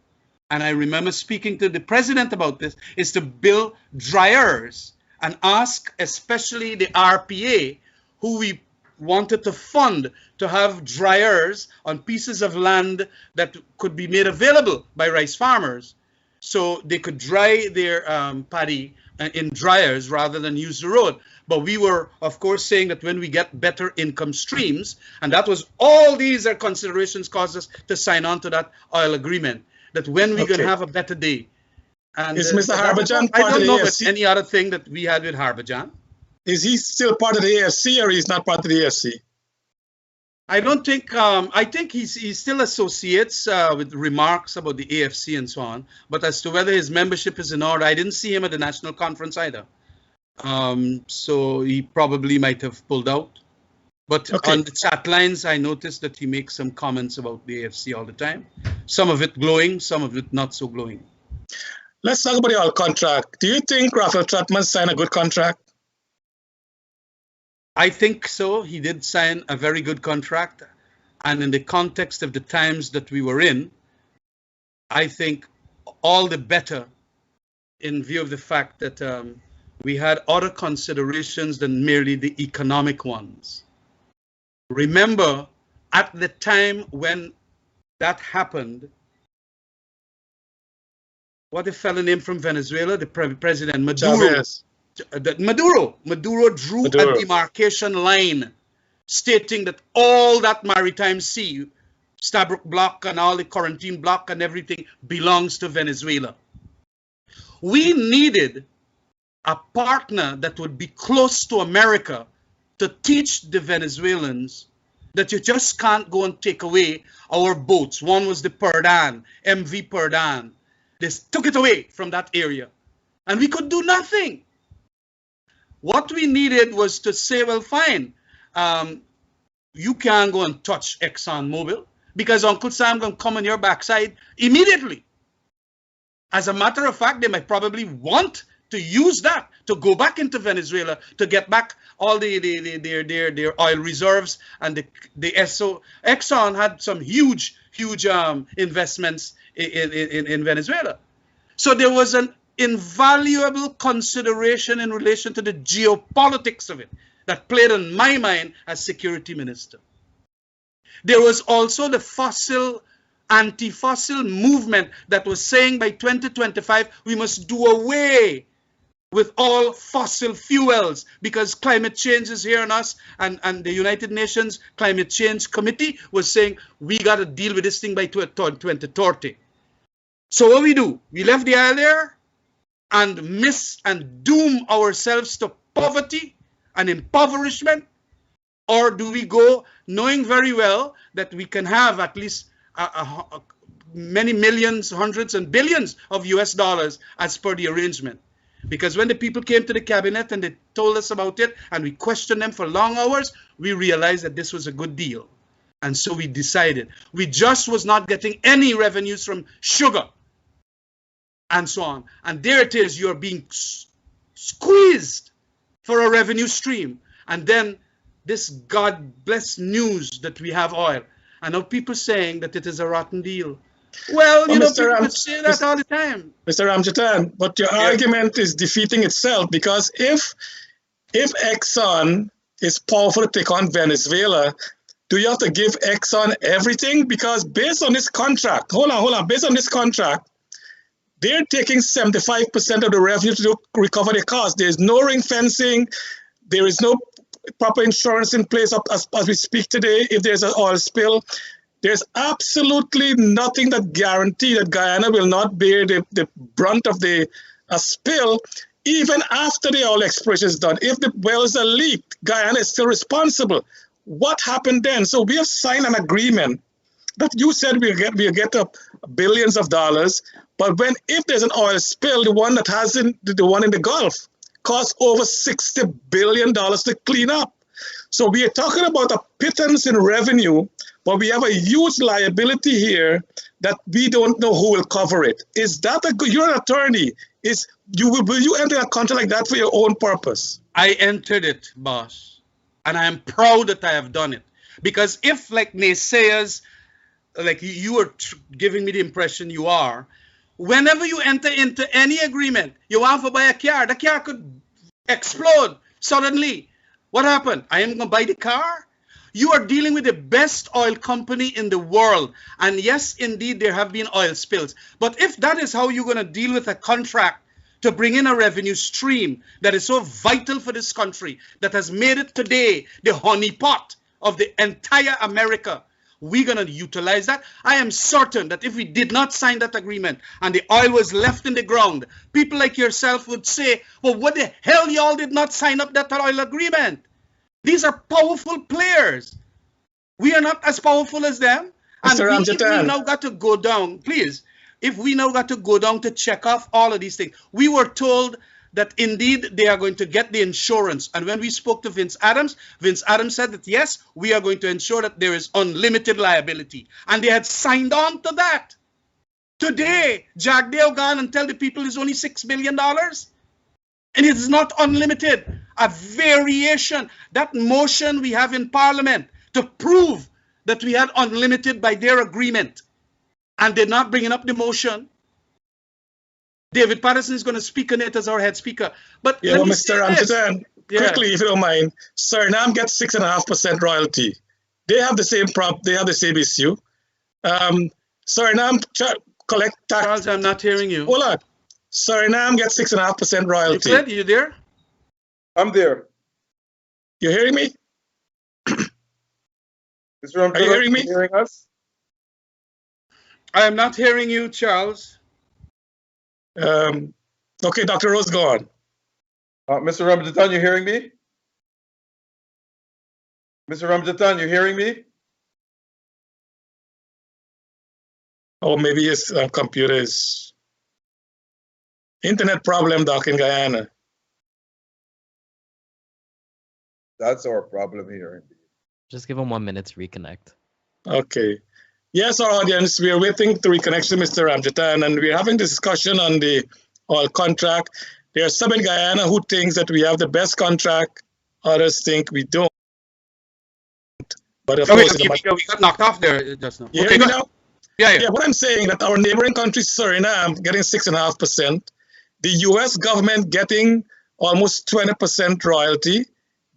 and I remember speaking to the president about this, is to build dryers and ask especially the RPA, who we wanted to fund to have dryers on pieces of land that could be made available by rice farmers, so they could dry their paddy in dryers rather than use the road. But we were, of course, saying that when we get better income streams, and that was all these are considerations caused us to sign on to that oil agreement, that when we're going to have a better day. And is Mr. Harbhajan I part of don't the know AFC? any other thing that we had with Harbhajan. Is he still part of the AFC or he's not part of the AFC? I don't think, I think he still associates with remarks about the AFC and so on, but as to whether his membership is in order, I didn't see him at the national conference either. So he probably might have pulled out. But on the chat lines, I noticed that he makes some comments about the AFC all the time. Some of it glowing, some of it not so glowing. Let's talk about the oil contract. Do you think Raphael Trotman signed a good contract? I think so. He did sign a very good contract. And in the context of the times that we were in, I think all the better in view of the fact that we had other considerations than merely the economic ones. Remember, at the time when that happened, what the fellow name from Venezuela, the President Maduro. Maduro drew a demarcation line stating that all that maritime sea, Stabroek Block and all the quarantine block and everything belongs to Venezuela. We needed a partner that would be close to America to teach the Venezuelans that you just can't go and take away our boats. One was the Perdan, MV Perdan. They took it away from that area and we could do nothing. What we needed was to say, well, fine, you can't go and touch ExxonMobil because Uncle Sam going to come on your backside immediately. As a matter of fact, they might probably want to use that to go back into Venezuela to get back all their oil reserves, and the Exxon had some huge investments in Venezuela. So there was an invaluable consideration in relation to the geopolitics of it that played on my mind as security minister. There was also the anti-fossil movement that was saying by 2025 we must do away with all fossil fuels because climate change is here on us, and the United Nations Climate Change Committee was saying we got to deal with this thing by 2030. So what do? We left the oil there and miss and doom ourselves to poverty and impoverishment? Or do we go knowing very well that we can have at least many millions, hundreds and billions of US dollars as per the arrangement? Because when the people came to the cabinet and they told us about it and we questioned them for long hours, we realized that this was a good deal. And so we decided. We just was not getting any revenues from sugar and so on. And there it is, you're being squeezed for a revenue stream. And then this God bless news that we have oil. And now people saying that it is a rotten deal. Well, you know, people say that all the time. Mr. Ramjattan, but your argument is defeating itself, because if Exxon is powerful to take on Venezuela, do you have to give Exxon everything? Because based on this contract, hold on, based on this contract, they're taking 75% of the revenue to recover the cost. There's no ring fencing. There is no proper insurance in place as we speak today. If there's an oil spill, there's absolutely nothing that guarantees that Guyana will not bear the brunt of a spill, even after the oil exploration is done. If the wells are leaked, Guyana is still responsible. What happened then? So we have signed an agreement that you said we'll get up billions of dollars, but if there's an oil spill, the one in the Gulf costs over $60 billion to clean up. So we are talking about a pittance in revenue, but we have a huge liability here that we don't know who will cover it. Is that you're an attorney? Will you enter a contract like that for your own purpose? I entered it, boss, and I am proud that I have done it. Because if, like naysayers, like you are giving me the impression you are, whenever you enter into any agreement, you want to buy a car, the car could explode suddenly. What happened? I am going to buy the car. You are dealing with the best oil company in the world. And yes, indeed, there have been oil spills. But if that is how you're going to deal with a contract to bring in a revenue stream that is so vital for this country, that has made it today the honeypot of the entire America, we're going to utilize that. I am certain that if we did not sign that agreement and the oil was left in the ground, people like yourself would say, well, what the hell, y'all did not sign up that oil agreement? These are powerful players. We are not as powerful as them. And if we now got to go down, please, if we now got to go down to check off all of these things, we were told that indeed they are going to get the insurance. And when we spoke to Vince Adams said that yes, we are going to ensure that there is unlimited liability. And they had signed on to that. Today, Jagdeo gone and tell the people it's only $6 billion. And it is not unlimited. A variation, that motion we have in Parliament to prove that we had unlimited by their agreement. And they're not bringing up the motion. David Patterson is going to speak on it as our head speaker. But yeah, well, Mr. Ramjattan, quickly, if you don't mind, Suriname gets 6.5% royalty. They have the same they have the same issue. Suriname collect tax. Charles, I'm not hearing you. Hold on. Suriname gets 6.5% royalty. Are you there? I'm there. You hearing me? Mr. Ramjattan, are you hearing me? Hearing us? I am not hearing you, Charles. Okay, Dr. Rose, go on. Mr. Ramjattan, you hearing me? Mr. Ramjattan, you hearing me? Oh, maybe his computer is internet problem, Doc, in Guyana. That's our problem here. Just give him 1 minute to reconnect. Okay. Yes, our audience, we are waiting to reconnect to Mr. Ramjattan, and we're having this discussion on the oil contract. There are some in Guyana who think that we have the best contract. Others think we don't. But of course, we got knocked off there just now. You hear me now? Yeah. What I'm saying that our neighboring country, Suriname, getting 6.5%, the U.S. government getting almost 20% royalty,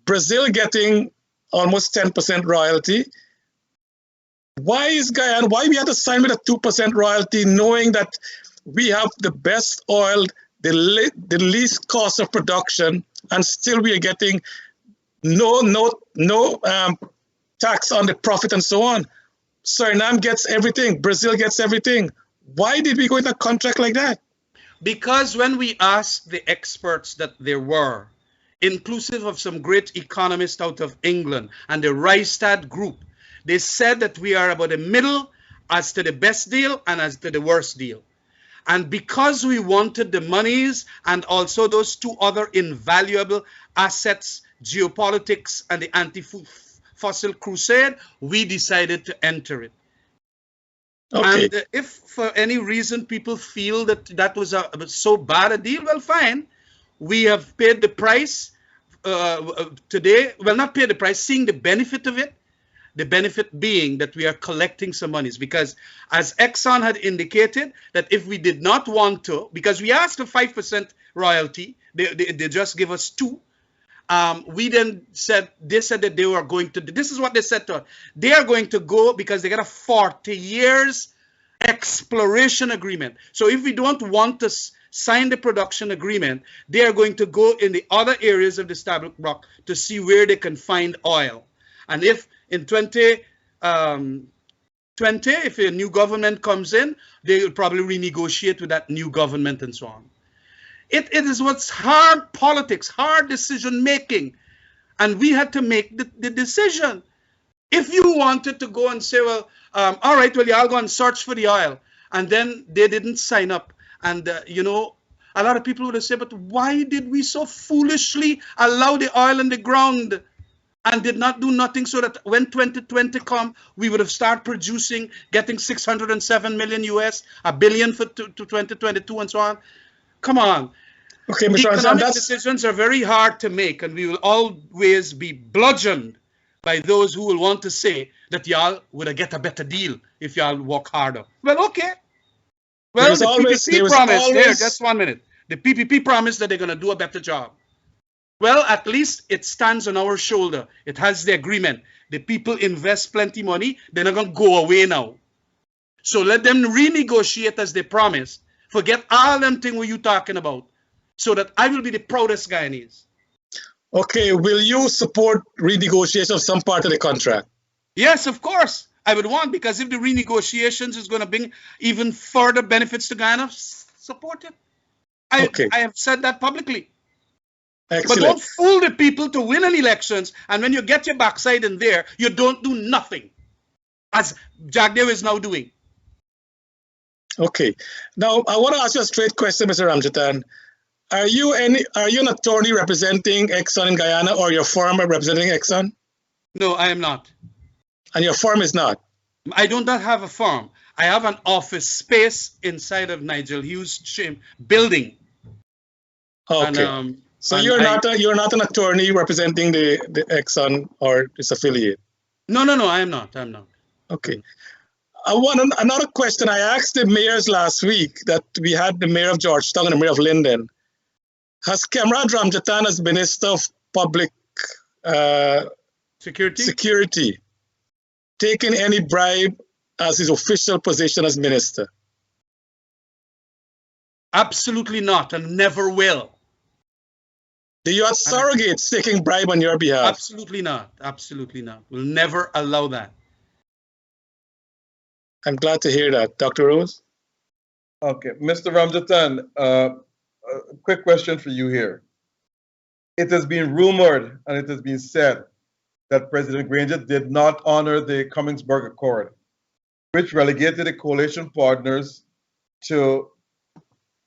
Brazil getting almost 10% royalty. Why is Guyana, why we had to sign with a 2% royalty knowing that we have the best oil, the least cost of production, and still we are getting no tax on the profit and so on? Suriname gets everything, Brazil gets everything. Why did we go in a contract like that? Because when we asked the experts that there were, inclusive of some great economists out of England and the Rystad group, they said that we are about the middle as to the best deal and as to the worst deal. And because we wanted the monies and also those two other invaluable assets, geopolitics and the anti-fossil crusade, we decided to enter it. Okay. And if for any reason people feel that that was so bad a deal, well, fine. We have paid the price today. Well, not paid the price, seeing the benefit of it. The benefit being that we are collecting some monies, because as Exxon had indicated that if we did not want to, because we asked for 5% royalty, they just give us 2%. We then said, they said that they were going to, this is what they said to us. They are going to go because they got a 40 years exploration agreement. So if we don't want to sign the production agreement, they are going to go in the other areas of the Stabroek Block to see where they can find oil. And if in 2020, if a new government comes in, they will probably renegotiate with that new government and so on. It is what's hard politics, hard decision making. And we had to make the decision. If you wanted to go and say, well, all right, well, I'll go and search for the oil. And then they didn't sign up. And, you know, a lot of people would have said, but why did we so foolishly allow the oil in the ground and did not do nothing so that when 2020 come, we would have started producing, getting 607 million US, $1 billion for to 2022 and so on. Come on. Okay, Mr. Economic decisions are very hard to make, and we will always be bludgeoned by those who will want to say that y'all would get a better deal if y'all work harder. Well, okay. Well, the PPP promised, there, just 1 minute. The PPP promised that they're going to do a better job. Well, at least it stands on our shoulder. It has the agreement. The people invest plenty money. They're not going to go away now. So let them renegotiate as they promised. Forget all them things you talking about. So that I will be the proudest Guyanese. Okay, will you support renegotiation of some part of the contract? Yes, of course. I would want, because if the renegotiations is going to bring even further benefits to Guyana, support it. I have said that publicly. Excellent. But don't fool the people to win an elections, and when you get your backside in there, you don't do nothing, as Jagdev is now doing. Okay. Now, I want to ask you a straight question, Mr. Ramjattan. Are you an attorney representing Exxon in Guyana, or your firm representing Exxon? No, I am not. And your firm is not? I do not have a firm. I have an office space inside of Nigel Hughes' building. Okay. And, so you're not an attorney representing the Exxon or its affiliate? No, I am not. I'm not. Okay. I want another question. I asked the mayors last week that we had the mayor of Georgetown and the mayor of Linden. Has Khemraj Ramjattan as Minister of Public Security taken any bribe as his official position as minister? Absolutely not, and never will. Do you have surrogates taking bribe on your behalf? Absolutely not. Absolutely not. We'll never allow that. I'm glad to hear that. Dr. Rose? Okay. Mr. Ramjattan, a quick question for you here. It has been rumored and it has been said that President Granger did not honor the Cummingsburg Accord, which relegated the coalition partners to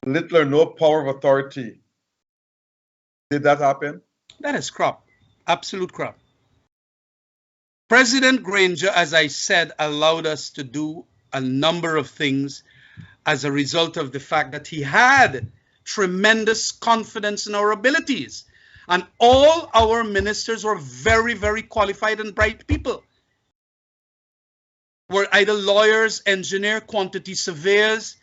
little or no power of authority. Did that happen? That is crap. Absolute crap. President Granger, as I said, allowed us to do a number of things as a result of the fact that he had tremendous confidence in our abilities. And all our ministers were very, very qualified and bright people. Were either lawyers, engineers, quantity surveyors,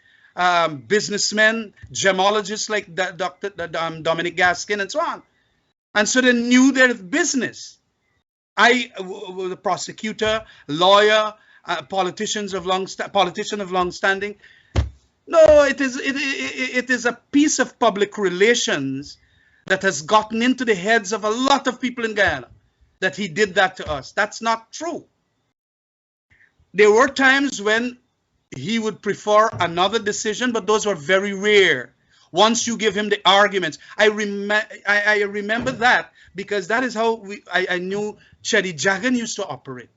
businessmen, gemologists like Dr. Dominic Gaskin and so on. And so they knew their business. I was a prosecutor, lawyer, politician of long standing. No, it is a piece of public relations that has gotten into the heads of a lot of people in Guyana that he did that to us. That's not true. There were times when he would prefer another decision, but those were very rare. Once you give him the arguments, I remember that because that is how I knew Chedi Jagan used to operate.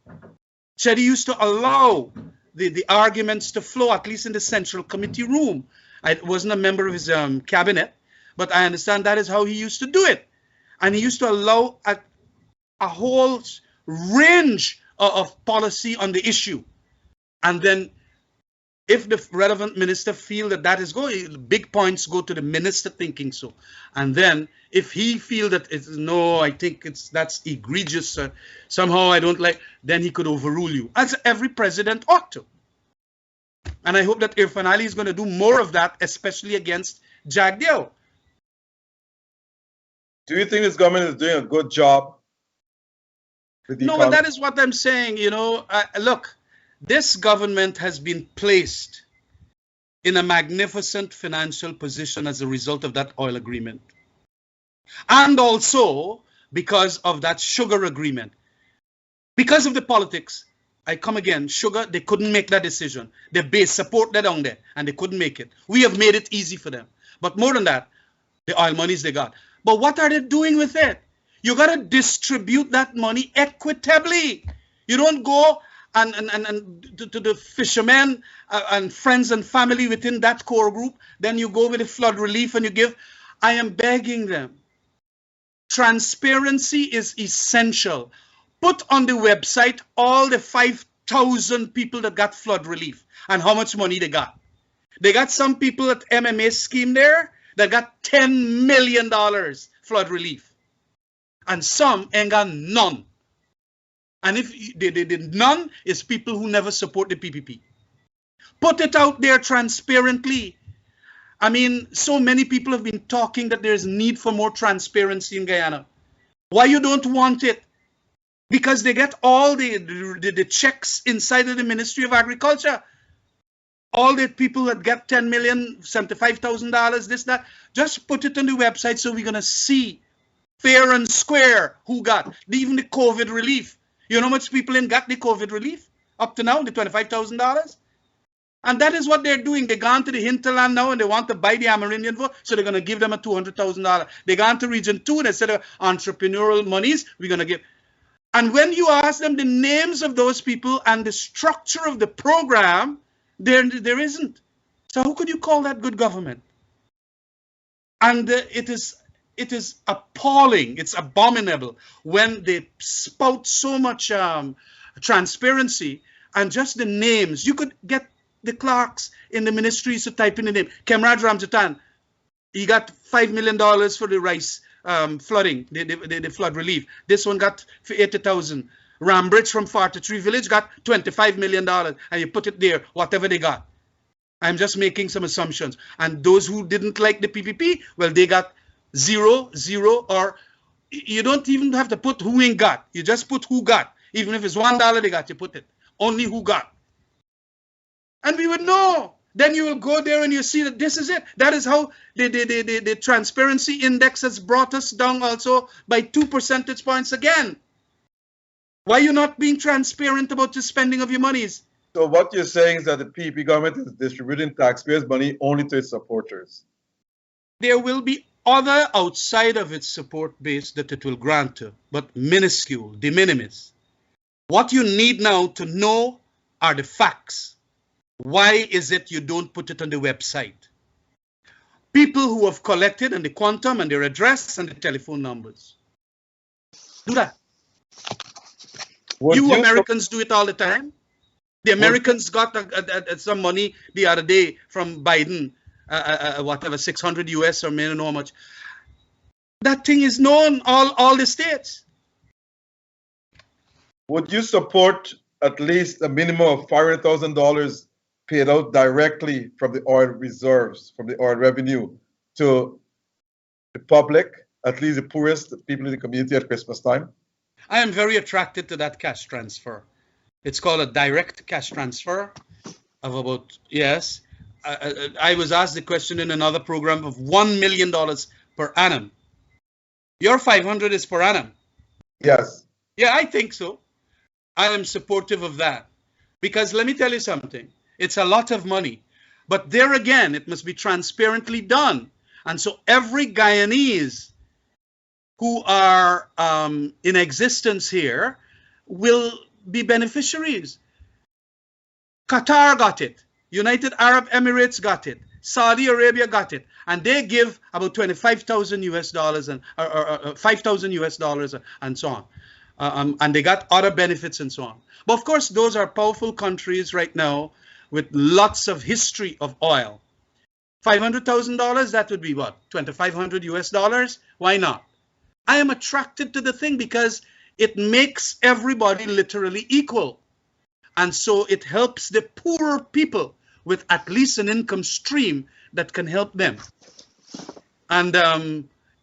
Chedi used to allow the arguments to flow, at least in the central committee room. I wasn't a member of his cabinet, but I understand that is how he used to do it. And he used to allow a whole range of policy on the issue. And then if the relevant minister feel that is going, big points go to the minister thinking so. And then if he feel that it's no, I think that's egregious, somehow I don't like, then he could overrule you, as every president ought to. And I hope that Irfan Ali is going to do more of that, especially against Jagdeo. Do you think this government is doing a good job? No, but that is what I'm saying. You know, look, this government has been placed in a magnificent financial position as a result of that oil agreement. And also because of that sugar agreement. Because of the politics, I come again, sugar, they couldn't make that decision. Their base support that down there, and they couldn't make it. We have made it easy for them. But more than that, the oil monies they got. But what are they doing with it? You got to distribute that money equitably. You don't go and to the fishermen and friends and family within that core group. Then you go with the flood relief and you give. I am begging them. Transparency is essential. Put on the website all the 5,000 people that got flood relief and how much money they got. They got some people at MMA scheme there that got $10 million flood relief. And some ain't got none. And if they did none, is people who never support the PPP. Put it out there transparently. I mean, so many people have been talking that there's need for more transparency in Guyana. Why you don't want it? Because they get all the checks inside of the Ministry of Agriculture. All the people that get $10 million, $75,000, this, that, just put it on the website so we're going to see fair and square who got even the COVID relief. You know how much people in got the COVID relief up to now, the $25,000? And that is what they're doing. They gone to the hinterland now and they want to buy the Amerindian vote, so they're going to give them a $200,000. They gone to Region 2 and instead of entrepreneurial monies, we're going to give. And when you ask them the names of those people and the structure of the program, there isn't. So how could you call that good government? And it is appalling. It's abominable when they spout so much transparency and just the names. You could get the clerks in the ministries to type in the name. Khemraj Ramjattan, he got $5 million for the rice flooding, the flood relief. This one got for 80,000. Rambridge from 43 Village got $25 million, and you put it there, whatever they got. I'm just making some assumptions. And those who didn't like the PPP, well, they got 0, 0, or you don't even have to put who ain't got. You just put who got. Even if it's $1 they got, you put it. Only who got. And we would know. Then you will go there and you see that this is it. That is how the transparency index has brought us down also by 2 percentage points again. Why are you not being transparent about the spending of your monies? So what you're saying is that the PPP government is distributing taxpayers' money only to its supporters. There will be other outside of its support base that it will grant to, but minuscule, de minimis. What you need now to know are the facts. Why is it you don't put it on the website? People who have collected and the quantum and their address and the telephone numbers. Do that. You Americans do it all the time. The Americans got some money the other day from Biden, whatever, 600 US or maybe know how much. That thing is known all the states. Would you support at least a minimum of $500,000 paid out directly from the oil reserves, from the oil revenue to the public, at least the poorest people in the community at Christmas time? I am very attracted to that cash transfer. It's called a direct cash transfer of about, yes. I was asked the question in another program of $1 million per annum. Your 500 is per annum. Yes. Yeah, I think so. I am supportive of that. Because let me tell you something. It's a lot of money. But there again, it must be transparently done. And so every Guyanese who are in existence here will be beneficiaries. Qatar got it. United Arab Emirates got it. Saudi Arabia got it. And they give about 25,000 US dollars and 5,000 US dollars and so on. And they got other benefits and so on. But of course, those are powerful countries right now with lots of history of oil. $500,000, that would be what? 2,500 US dollars? Why not? I am attracted to the thing because it makes everybody literally equal. And so it helps the poorer people with at least an income stream that can help them. And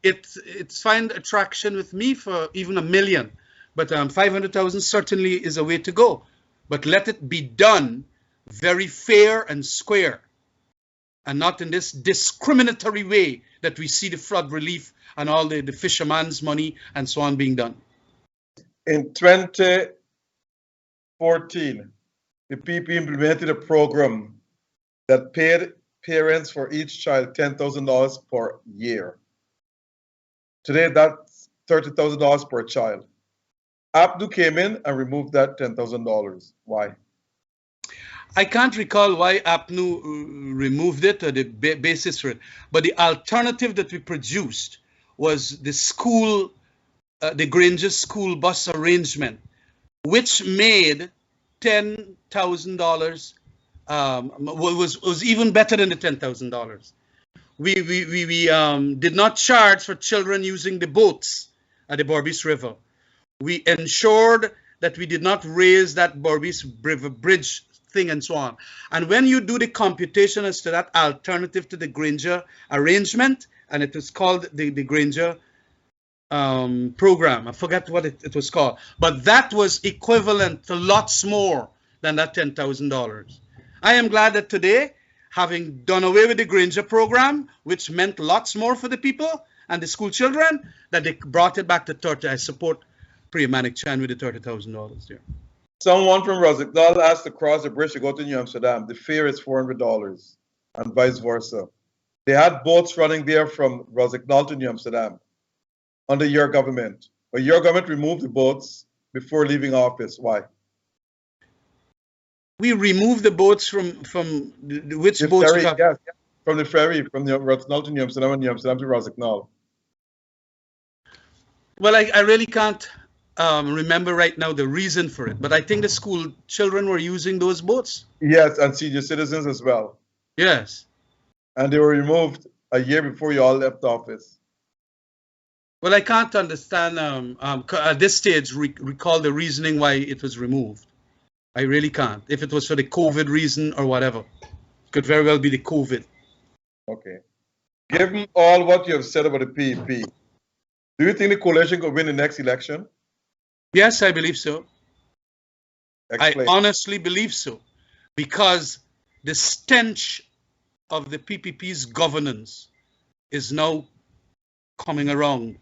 it's find attraction with me for even $1 million. But 500,000 certainly is a way to go. But let it be done very fair and square, and not in this discriminatory way that we see the flood relief and all the fisherman's money and so on being done. In 2014, the PP implemented a program that paid parents for each child $10,000 per year. Today, that's $30,000 per child. APNU came in and removed that $10,000. Why? I can't recall why APNU removed it or the basis for it, but the alternative that we produced was the school, the Granger school bus arrangement, which made $10,000 was even better than the $10,000. We did not charge for children using the boats at the Berbice River. We ensured that we did not raise that Berbice River bridge thing and so on. And when you do the computation as to that alternative to the Granger arrangement, and it was called the Granger program, I forget what it was called, but that was equivalent to lots more than that $10,000. I am glad that today, having done away with the Granger program, which meant lots more for the people and the school children, that they brought it back to 30. I support Priya Manik Chan with the $30,000 there. Someone from Rosignol asked to cross the bridge to go to New Amsterdam. The fare is $400 and vice versa. They had boats running there from Rosignol to New Amsterdam under your government. But your government removed the boats before leaving office. Why? We removed the boats from which The boats? ferry, yes, from the ferry from Rosignol to New Amsterdam and New Amsterdam to Rosignol. Well, I really can't remember right now the reason for it, but I think the school children were using those boats. Yes, and senior citizens as well. Yes. And they were removed a year before you all left office. Well, I can't understand at this stage recall the reasoning why it was removed. I really can't. If it was for the COVID reason or whatever, it could very well be the COVID. Okay. Given all what you have said about the PEP, do you think the coalition could win the next election? Yes, I believe so. Explain. I honestly believe so, because the stench of the PPP's governance is now coming around.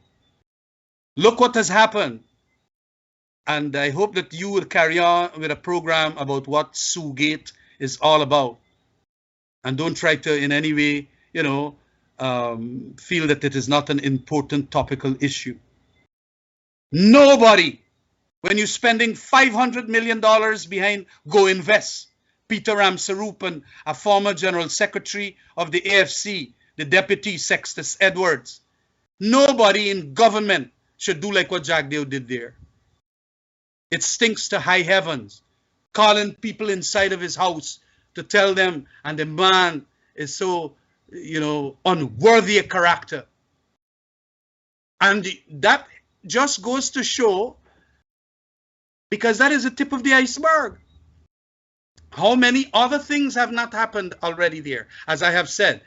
Look what has happened. And I hope that you will carry on with a program about what Sugate is all about. And don't try to in any way, feel that it is not an important topical issue. Nobody, when you're spending $500 million behind Go Invest, Peter Ramsarup, and a former General Secretary of the AFC, the Deputy Sextus Edwards, nobody in government should do like what Jagdeo did there. It stinks to high heavens, calling people inside of his house to tell them, and the man is so, unworthy a character. And that just goes to show, because that is the tip of the iceberg. How many other things have not happened already there? As I have said,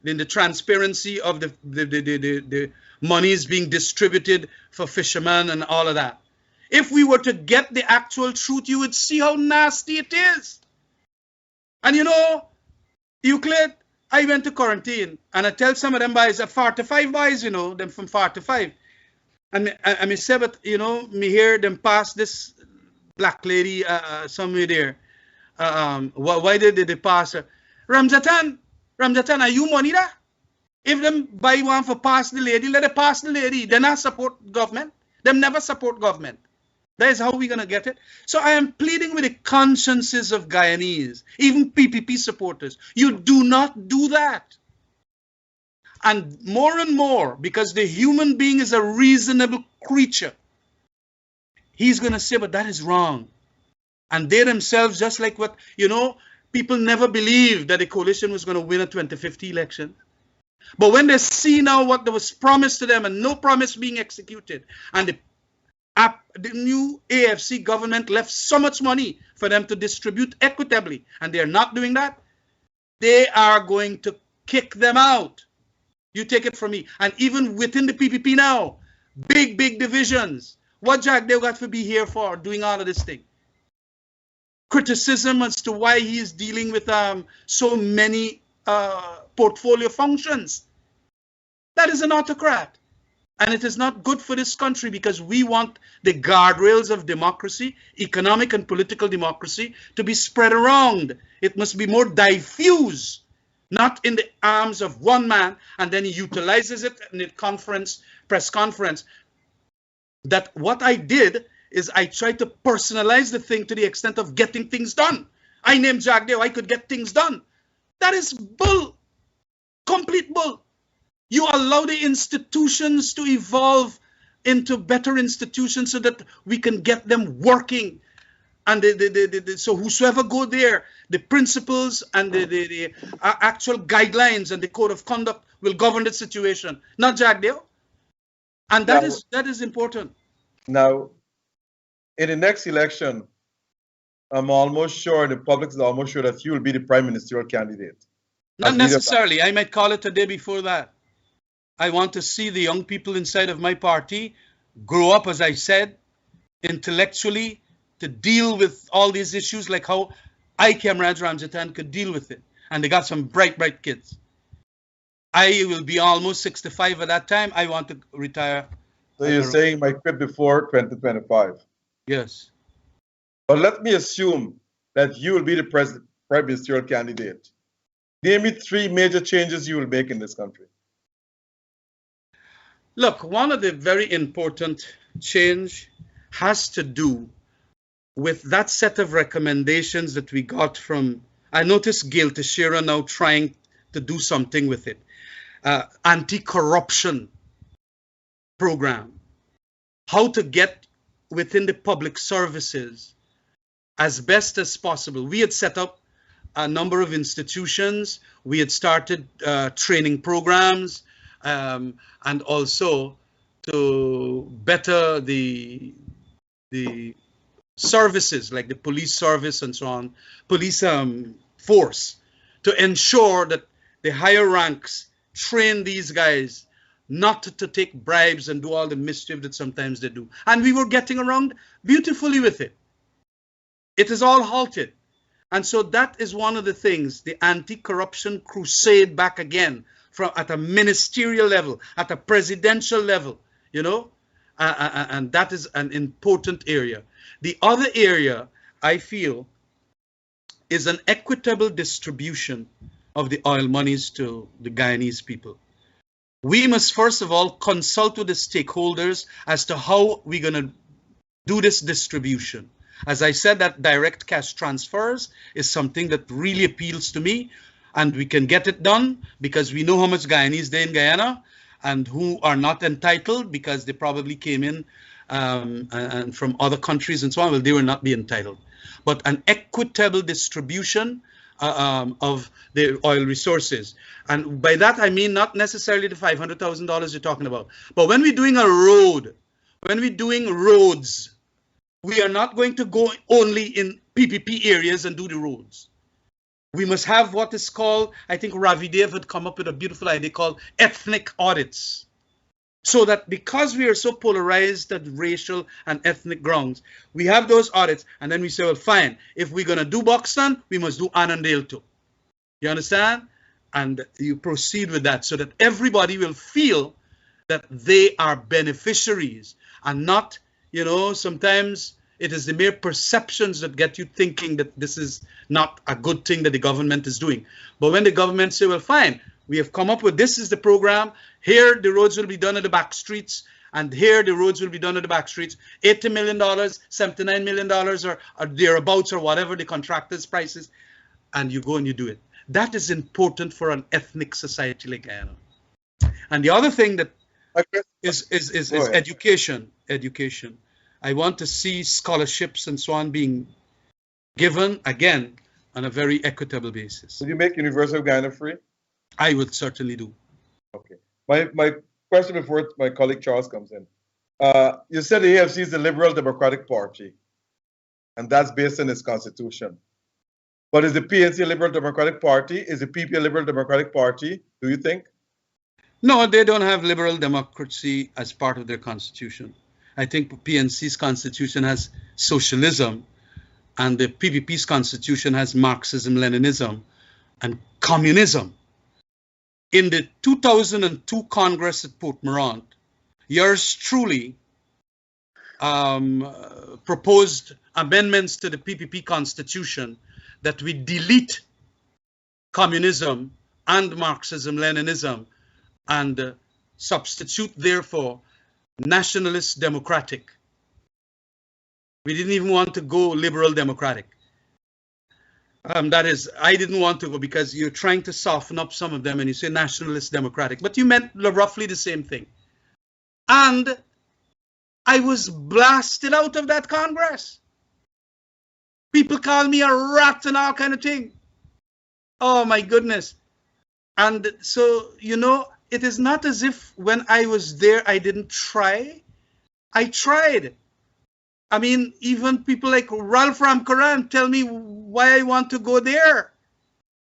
in the transparency of the monies being distributed for fishermen and all of that. If we were to get the actual truth, you would see how nasty it is. And Euclid, I went to quarantine, and I tell some of them boys, 45 boys, them from 45. And I say, but, me hear them pass this black lady somewhere there. Why did they pass her? Ramjattan, are you money there? If them buy one for pass the lady, let it pass the lady. They not support government. Them never support government. That is how we're going to get it. So I am pleading with the consciences of Guyanese, even PPP supporters. You do not do that. And more, because the human being is a reasonable creature, he's going to say, but that is wrong. And they themselves, just like what, people never believed that the coalition was going to win a 2050 election. But when they see now what was promised to them and no promise being executed, and the new AFC government left so much money for them to distribute equitably, and they're not doing that, they are going to kick them out. You take it from me. And even within the PPP now, big divisions. What Jagdeo got to be here for, doing all of this thing? Criticism as to why he is dealing with so many portfolio functions. That is an autocrat. And it is not good for this country, because we want the guardrails of democracy, economic and political democracy, to be spread around. It must be more diffuse, not in the arms of one man, and then he utilizes it in a press conference. That what I did is I tried to personalize the thing to the extent of getting things done. I named Jagdeo, I could get things done. That is bull, complete bull. You allow the institutions to evolve into better institutions so that we can get them working. And so whosoever go there, the principles and the actual guidelines and the code of conduct will govern the situation, not Jagdeo. And that is important. Now, in the next election, I'm almost sure, the public is almost sure that you will be the prime ministerial candidate. Not necessarily. I might call it a day before that. I want to see the young people inside of my party grow up, as I said, intellectually to deal with all these issues, like how Khemraj Ramjattan could deal with it. And they got some bright, bright kids. I will be almost 65 at that time. I want to retire. So you're saying my quit before 2025? Yes. But let me assume that you will be the prime ministerial candidate. Name me 3 major changes you will make in this country. Look, one of the very important change has to do with that set of recommendations that we got from, I noticed Gail Teixeira now trying to do something with it. Anti-corruption program. How to get within the public services as best as possible. We had set up a number of institutions. We had started training programs and also to better the services like the police service and so on, police force, to ensure that the higher ranks train these guys not to take bribes and do all the mischief that sometimes they do. And we were getting around beautifully with it. It is all halted. And so that is one of the things, the anti-corruption crusade back again, from at a ministerial level, at a presidential level, you know, and that is an important area. The other area I feel is an equitable distribution of the oil monies to the Guyanese people. We must first of all consult with the stakeholders as to how we're going to do this distribution. As I said, that direct cash transfers is something that really appeals to me, and we can get it done because we know how much Guyanese there in Guyana and who are not entitled because they probably came in and from other countries and so on. Well, they will not be entitled. But an equitable distribution of the oil resources. And by that, I mean not necessarily the $500,000 you're talking about. But when we're doing a road, when we're doing roads, we are not going to go only in PPP areas and do the roads. We must have what is called, I think Ravi Dev had come up with a beautiful idea called ethnic audits. So that because we are so polarized at racial and ethnic grounds, we have those audits and then we say, well, fine, if we're going to do Buxton, we must do Annandale too. You understand? And you proceed with that so that everybody will feel that they are beneficiaries and not, you know, sometimes it is the mere perceptions that get you thinking that this is not a good thing that the government is doing. But when the government say, well, fine, we have come up with this is the program. Here, the roads will be done at the back streets. And here, the roads will be done at the back streets. $80 million, $79 million, or thereabouts, or whatever the contractor's price is. And you go and you do it. That is important for an ethnic society like Guyana. And the other thing that is education. Education. I want to see scholarships and so on being given, again, on a very equitable basis. Will you make University of Guyana free? I would certainly do. Okay. My question before my colleague Charles comes in. You said the AFC is the Liberal Democratic Party, and that's based on its constitution. But is the PNC a Liberal Democratic Party? Is the PP a Liberal Democratic Party, do you think? No, they don't have liberal democracy as part of their constitution. I think PNC's constitution has socialism, and the PPP's constitution has Marxism, Leninism, and communism. In the 2002 Congress at Port Morant, yours truly proposed amendments to the PPP constitution that we delete communism and Marxism, Leninism, and substitute, therefore, nationalist democratic. We didn't even want to go liberal democratic. That is, I didn't want to go because you're trying to soften up some of them and you say nationalist democratic, but you meant roughly the same thing. And I was blasted out of that Congress. People call me a rat and all kind of thing. Oh my goodness. And so, you know, it is not as if when I was there, I didn't try. I tried. I mean, even people like Ralph Ramkaran tell me why I want to go there.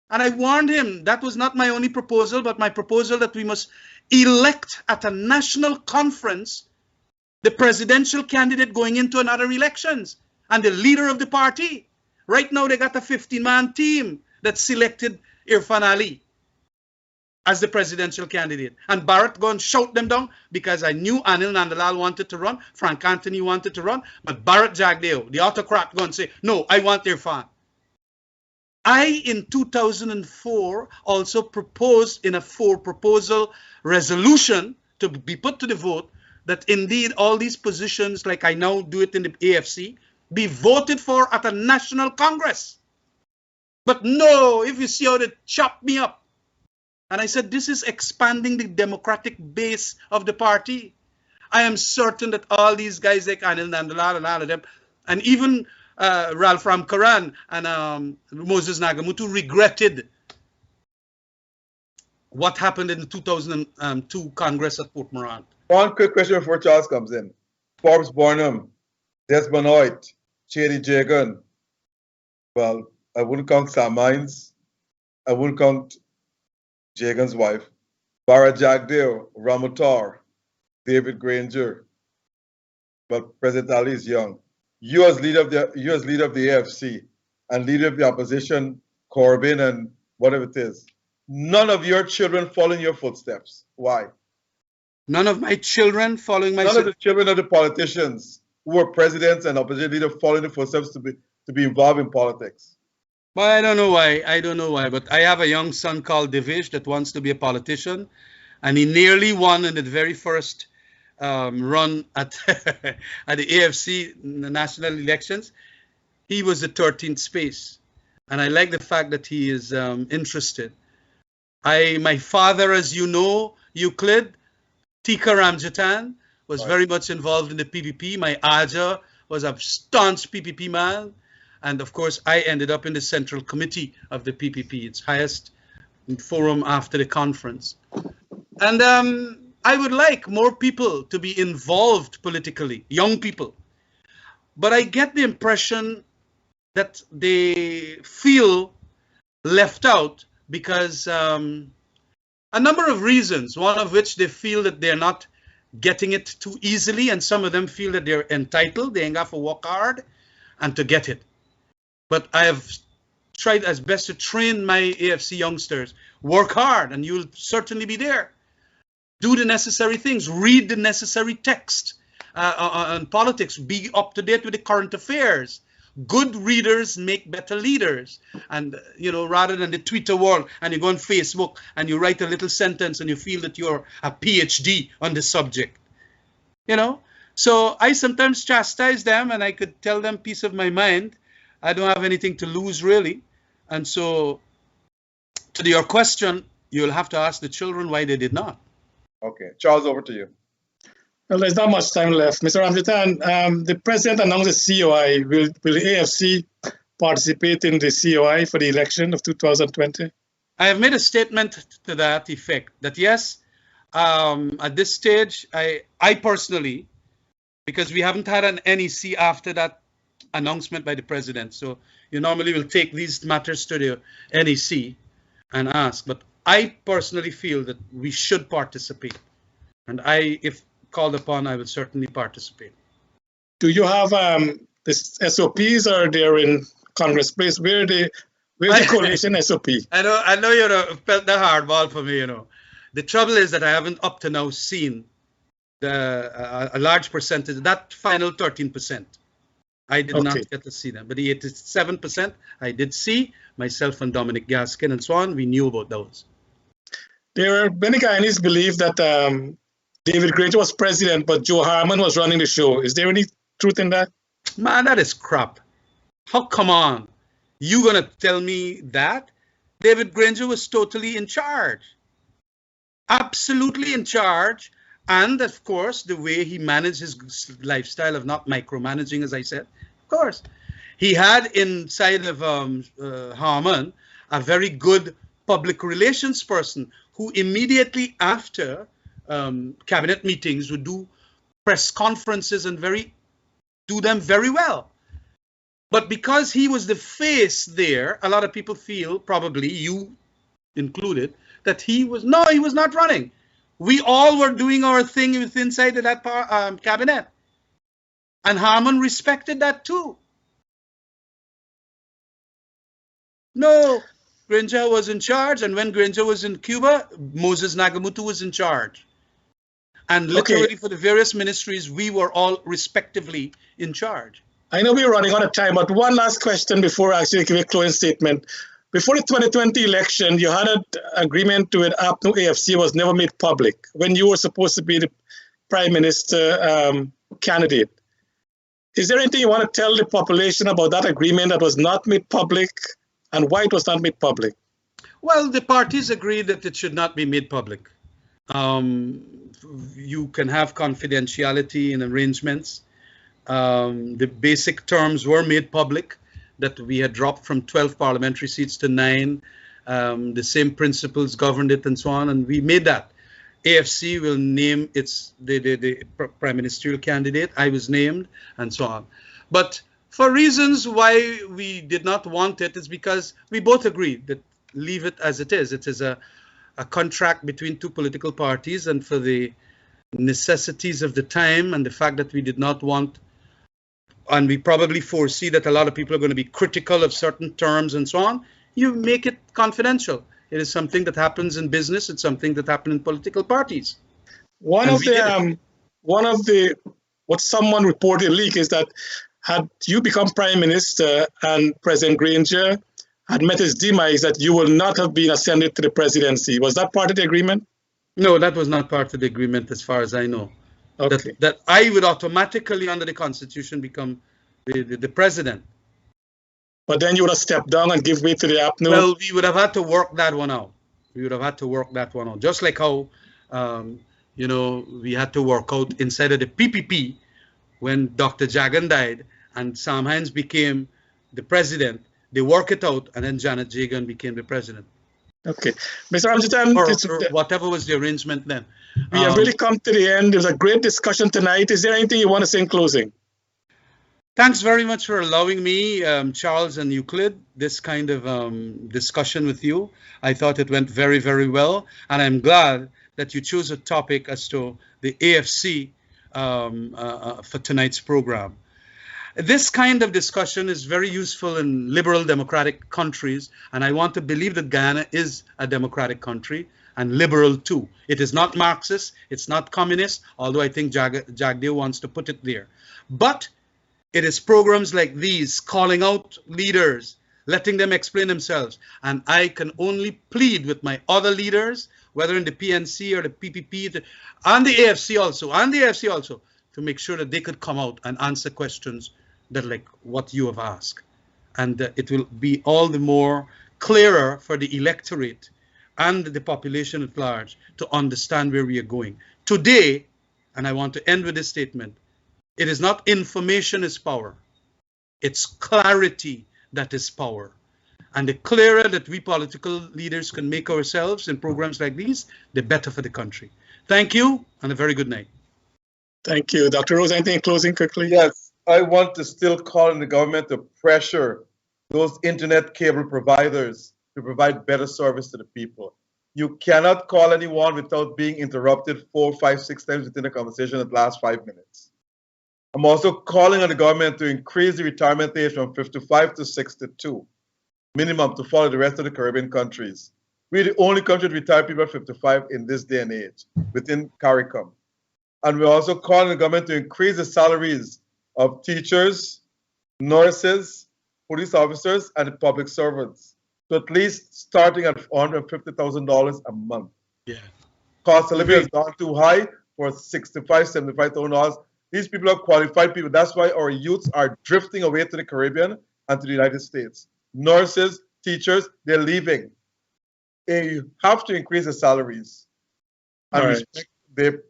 And I warned him that was not my only proposal, but my proposal that we must elect at a national conference the presidential candidate going into another elections and the leader of the party. Right now, they got a 15-man team that selected Irfan Ali as the presidential candidate. And Barrett go and shout them down because I knew Anil Nandalal wanted to run, Frank Anthony wanted to run, but Barrett Jagdeo, the autocrat, go and say, no, I want Irfan. I, in 2004, also proposed in a four-proposal resolution to be put to the vote that indeed all these positions, like I now do it in the AFC, be voted for at a national congress. But no, if you see how they chop me up. And I said, this is expanding the democratic base of the party. I am certain that all these guys like Anil Nandalal and all of them, and even Ralph Ramkaran and Moses Nagamutu regretted what happened in the 2002 Congress at Port Morant. One quick question before Charles comes in. Forbes Burnham, Desmond Hoyt, Chady Jagan. Well, I wouldn't count Sam Mines. I wouldn't count Jagan's wife. Barra Jagdeo, Ramutar, David Granger. But President Ali is young. You as leader of the AFC and leader of the opposition, Corbyn and whatever it is, none of your children follow in your footsteps. Why? None of my children following my... None of the children of the politicians who were presidents and opposition leaders following the footsteps to be involved in politics. Well, I don't know why. I don't know why. But I have a young son called Divish that wants to be a politician. And he nearly won in the very first run at, at the AFC national elections. He was the 13th space. And I like the fact that he is interested. My father, as you know, Euclid, Tika Ramjattan, was very much involved in the PPP. My Aja was a staunch PPP man. And of course, I ended up in the central committee of the PPP, its highest forum after the conference. And I would like more people to be involved politically, young people. But I get the impression that they feel left out because a number of reasons, one of which they feel that they're not getting it too easily, and some of them feel that they're entitled, they ain't got to work hard and to get it. But I have tried as best to train my AFC youngsters. Work hard and you'll certainly be there. Do the necessary things. Read the necessary text on politics. Be up to date with the current affairs. Good readers make better leaders. And, you know, rather than the Twitter wall and you go on Facebook and you write a little sentence and you feel that you're a PhD on the subject, you know. So I sometimes chastise them and I could tell them piece of my mind. I don't have anything to lose, really. And so, to your question, you'll have to ask the children why they did not. Okay. Charles, over to you. Well, there's not much time left. Mr. Ramjattan, the president announced the COI. Will the AFC participate in the COI for the election of 2020? I have made a statement to that effect, that yes, at this stage, I personally, because we haven't had an NEC after that announcement by the president. So you normally will take these matters to the NEC and ask. But I personally feel that we should participate. And if called upon, I will certainly participate. Do you have the SOPs or they're in Congress Place? Where's the coalition SOP? I know you felt the hard ball for me, you know. The trouble is that I haven't up to now seen a large percentage, that final 13%. I did not get to see them, but the 87% I did see, myself and Dominic Gaskin and so on, we knew about those. There are many Guyanese believe that David Granger was president, but Joe Harmon was running the show. Is there any truth in that? Man, that is crap. How come on? You gonna tell me that? David Granger was totally in charge. Absolutely in charge. And of course, the way he managed his lifestyle of not micromanaging, as I said, of course. He had inside of Harmon a very good public relations person who immediately after cabinet meetings would do press conferences and very do them very well. But because he was the face there, a lot of people feel, probably you included, that he was not running. We all were doing our thing inside of that cabinet. And Harman respected that too. No, Granger was in charge, and when Granger was in Cuba, Moses Nagamutu was in charge. And literally for the various ministries, we were all respectively in charge. I know we're running out of time, but one last question before I actually give a closing statement. Before the 2020 election, you had an agreement with APNU AFC was never made public when you were supposed to be the Prime Minister candidate. Is there anything you want to tell the population about that agreement that was not made public and why it was not made public? Well, the parties agreed that it should not be made public. You can have confidentiality in arrangements. The basic terms were made public, that we had dropped from 12 parliamentary seats to 9. The same principles governed it and so on, and we made that. AFC will name the prime ministerial candidate. I was named, and so on. But for reasons why we did not want it is because we both agreed that leave it as it is. It is a contract between two political parties, and for the necessities of the time and the fact that we did not want, and we probably foresee that a lot of people are going to be critical of certain terms and so on, you make it confidential. It is something that happens in business. It's something that happens in political parties. What someone reported leak is that had you become Prime Minister and President Granger had met his demise, that you will not have been ascended to the presidency. Was that part of the agreement? No, that was not part of the agreement as far as I know. Okay. That I would automatically, under the Constitution, become the president. But then you would have stepped down and give way to the APNU? Well, we would have had to work that one out. Just like how, we had to work out inside of the PPP when Dr. Jagan died and Sam Hines became the president. They work it out, and then Janet Jagan became the president. Okay. Mr. Ramjattan, or whatever was the arrangement then. We have really come to the end. It was a great discussion tonight. Is there anything you want to say in closing? Thanks very much for allowing me, Charles and Euclid, this kind of discussion with you. I thought it went very, very well, and I'm glad that you chose a topic as to the AFC for tonight's program. This kind of discussion is very useful in liberal democratic countries, and I want to believe that Guyana is a democratic country and liberal too. It is not Marxist, it's not communist, although I think Jagdeo wants to put it there. But it is programs like these, calling out leaders, letting them explain themselves. And I can only plead with my other leaders, whether in the PNC or the PPP, and the AFC also, to make sure that they could come out and answer questions that like what you have asked. And it will be all the more clearer for the electorate and the population at large to understand where we are going. Today, and I want to end with this statement, it is not information is power. It's clarity that is power. And the clearer that we political leaders can make ourselves in programs like these, the better for the country. Thank you, and a very good night. Thank you. Dr. Rose, anything in closing quickly? Yes, I want to still call on the government to pressure those internet cable providers to provide better service to the people. You cannot call anyone without being interrupted 4, 5, 6 times within a conversation that lasts 5 minutes. I'm also calling on the government to increase the retirement age from 55 to 62, minimum, to follow the rest of the Caribbean countries. We're the only country to retire people at 55 in this day and age within CARICOM. And we're also calling on the government to increase the salaries of teachers, nurses, police officers, and public servants to at least starting at $150,000 a month. Yeah. Cost of living has gone too high for $65,000, $75,000. These people are qualified people. That's why our youths are drifting away to the Caribbean and to the United States. Nurses, teachers, they're leaving. You have to increase the salaries and respect their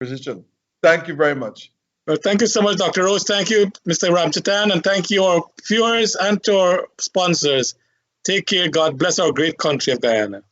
position. Thank you very much. Well, thank you so much, Dr. Rose. Thank you, Mr. Ramjattan, and thank you, our viewers and to our sponsors. Take care. God bless our great country of Guyana.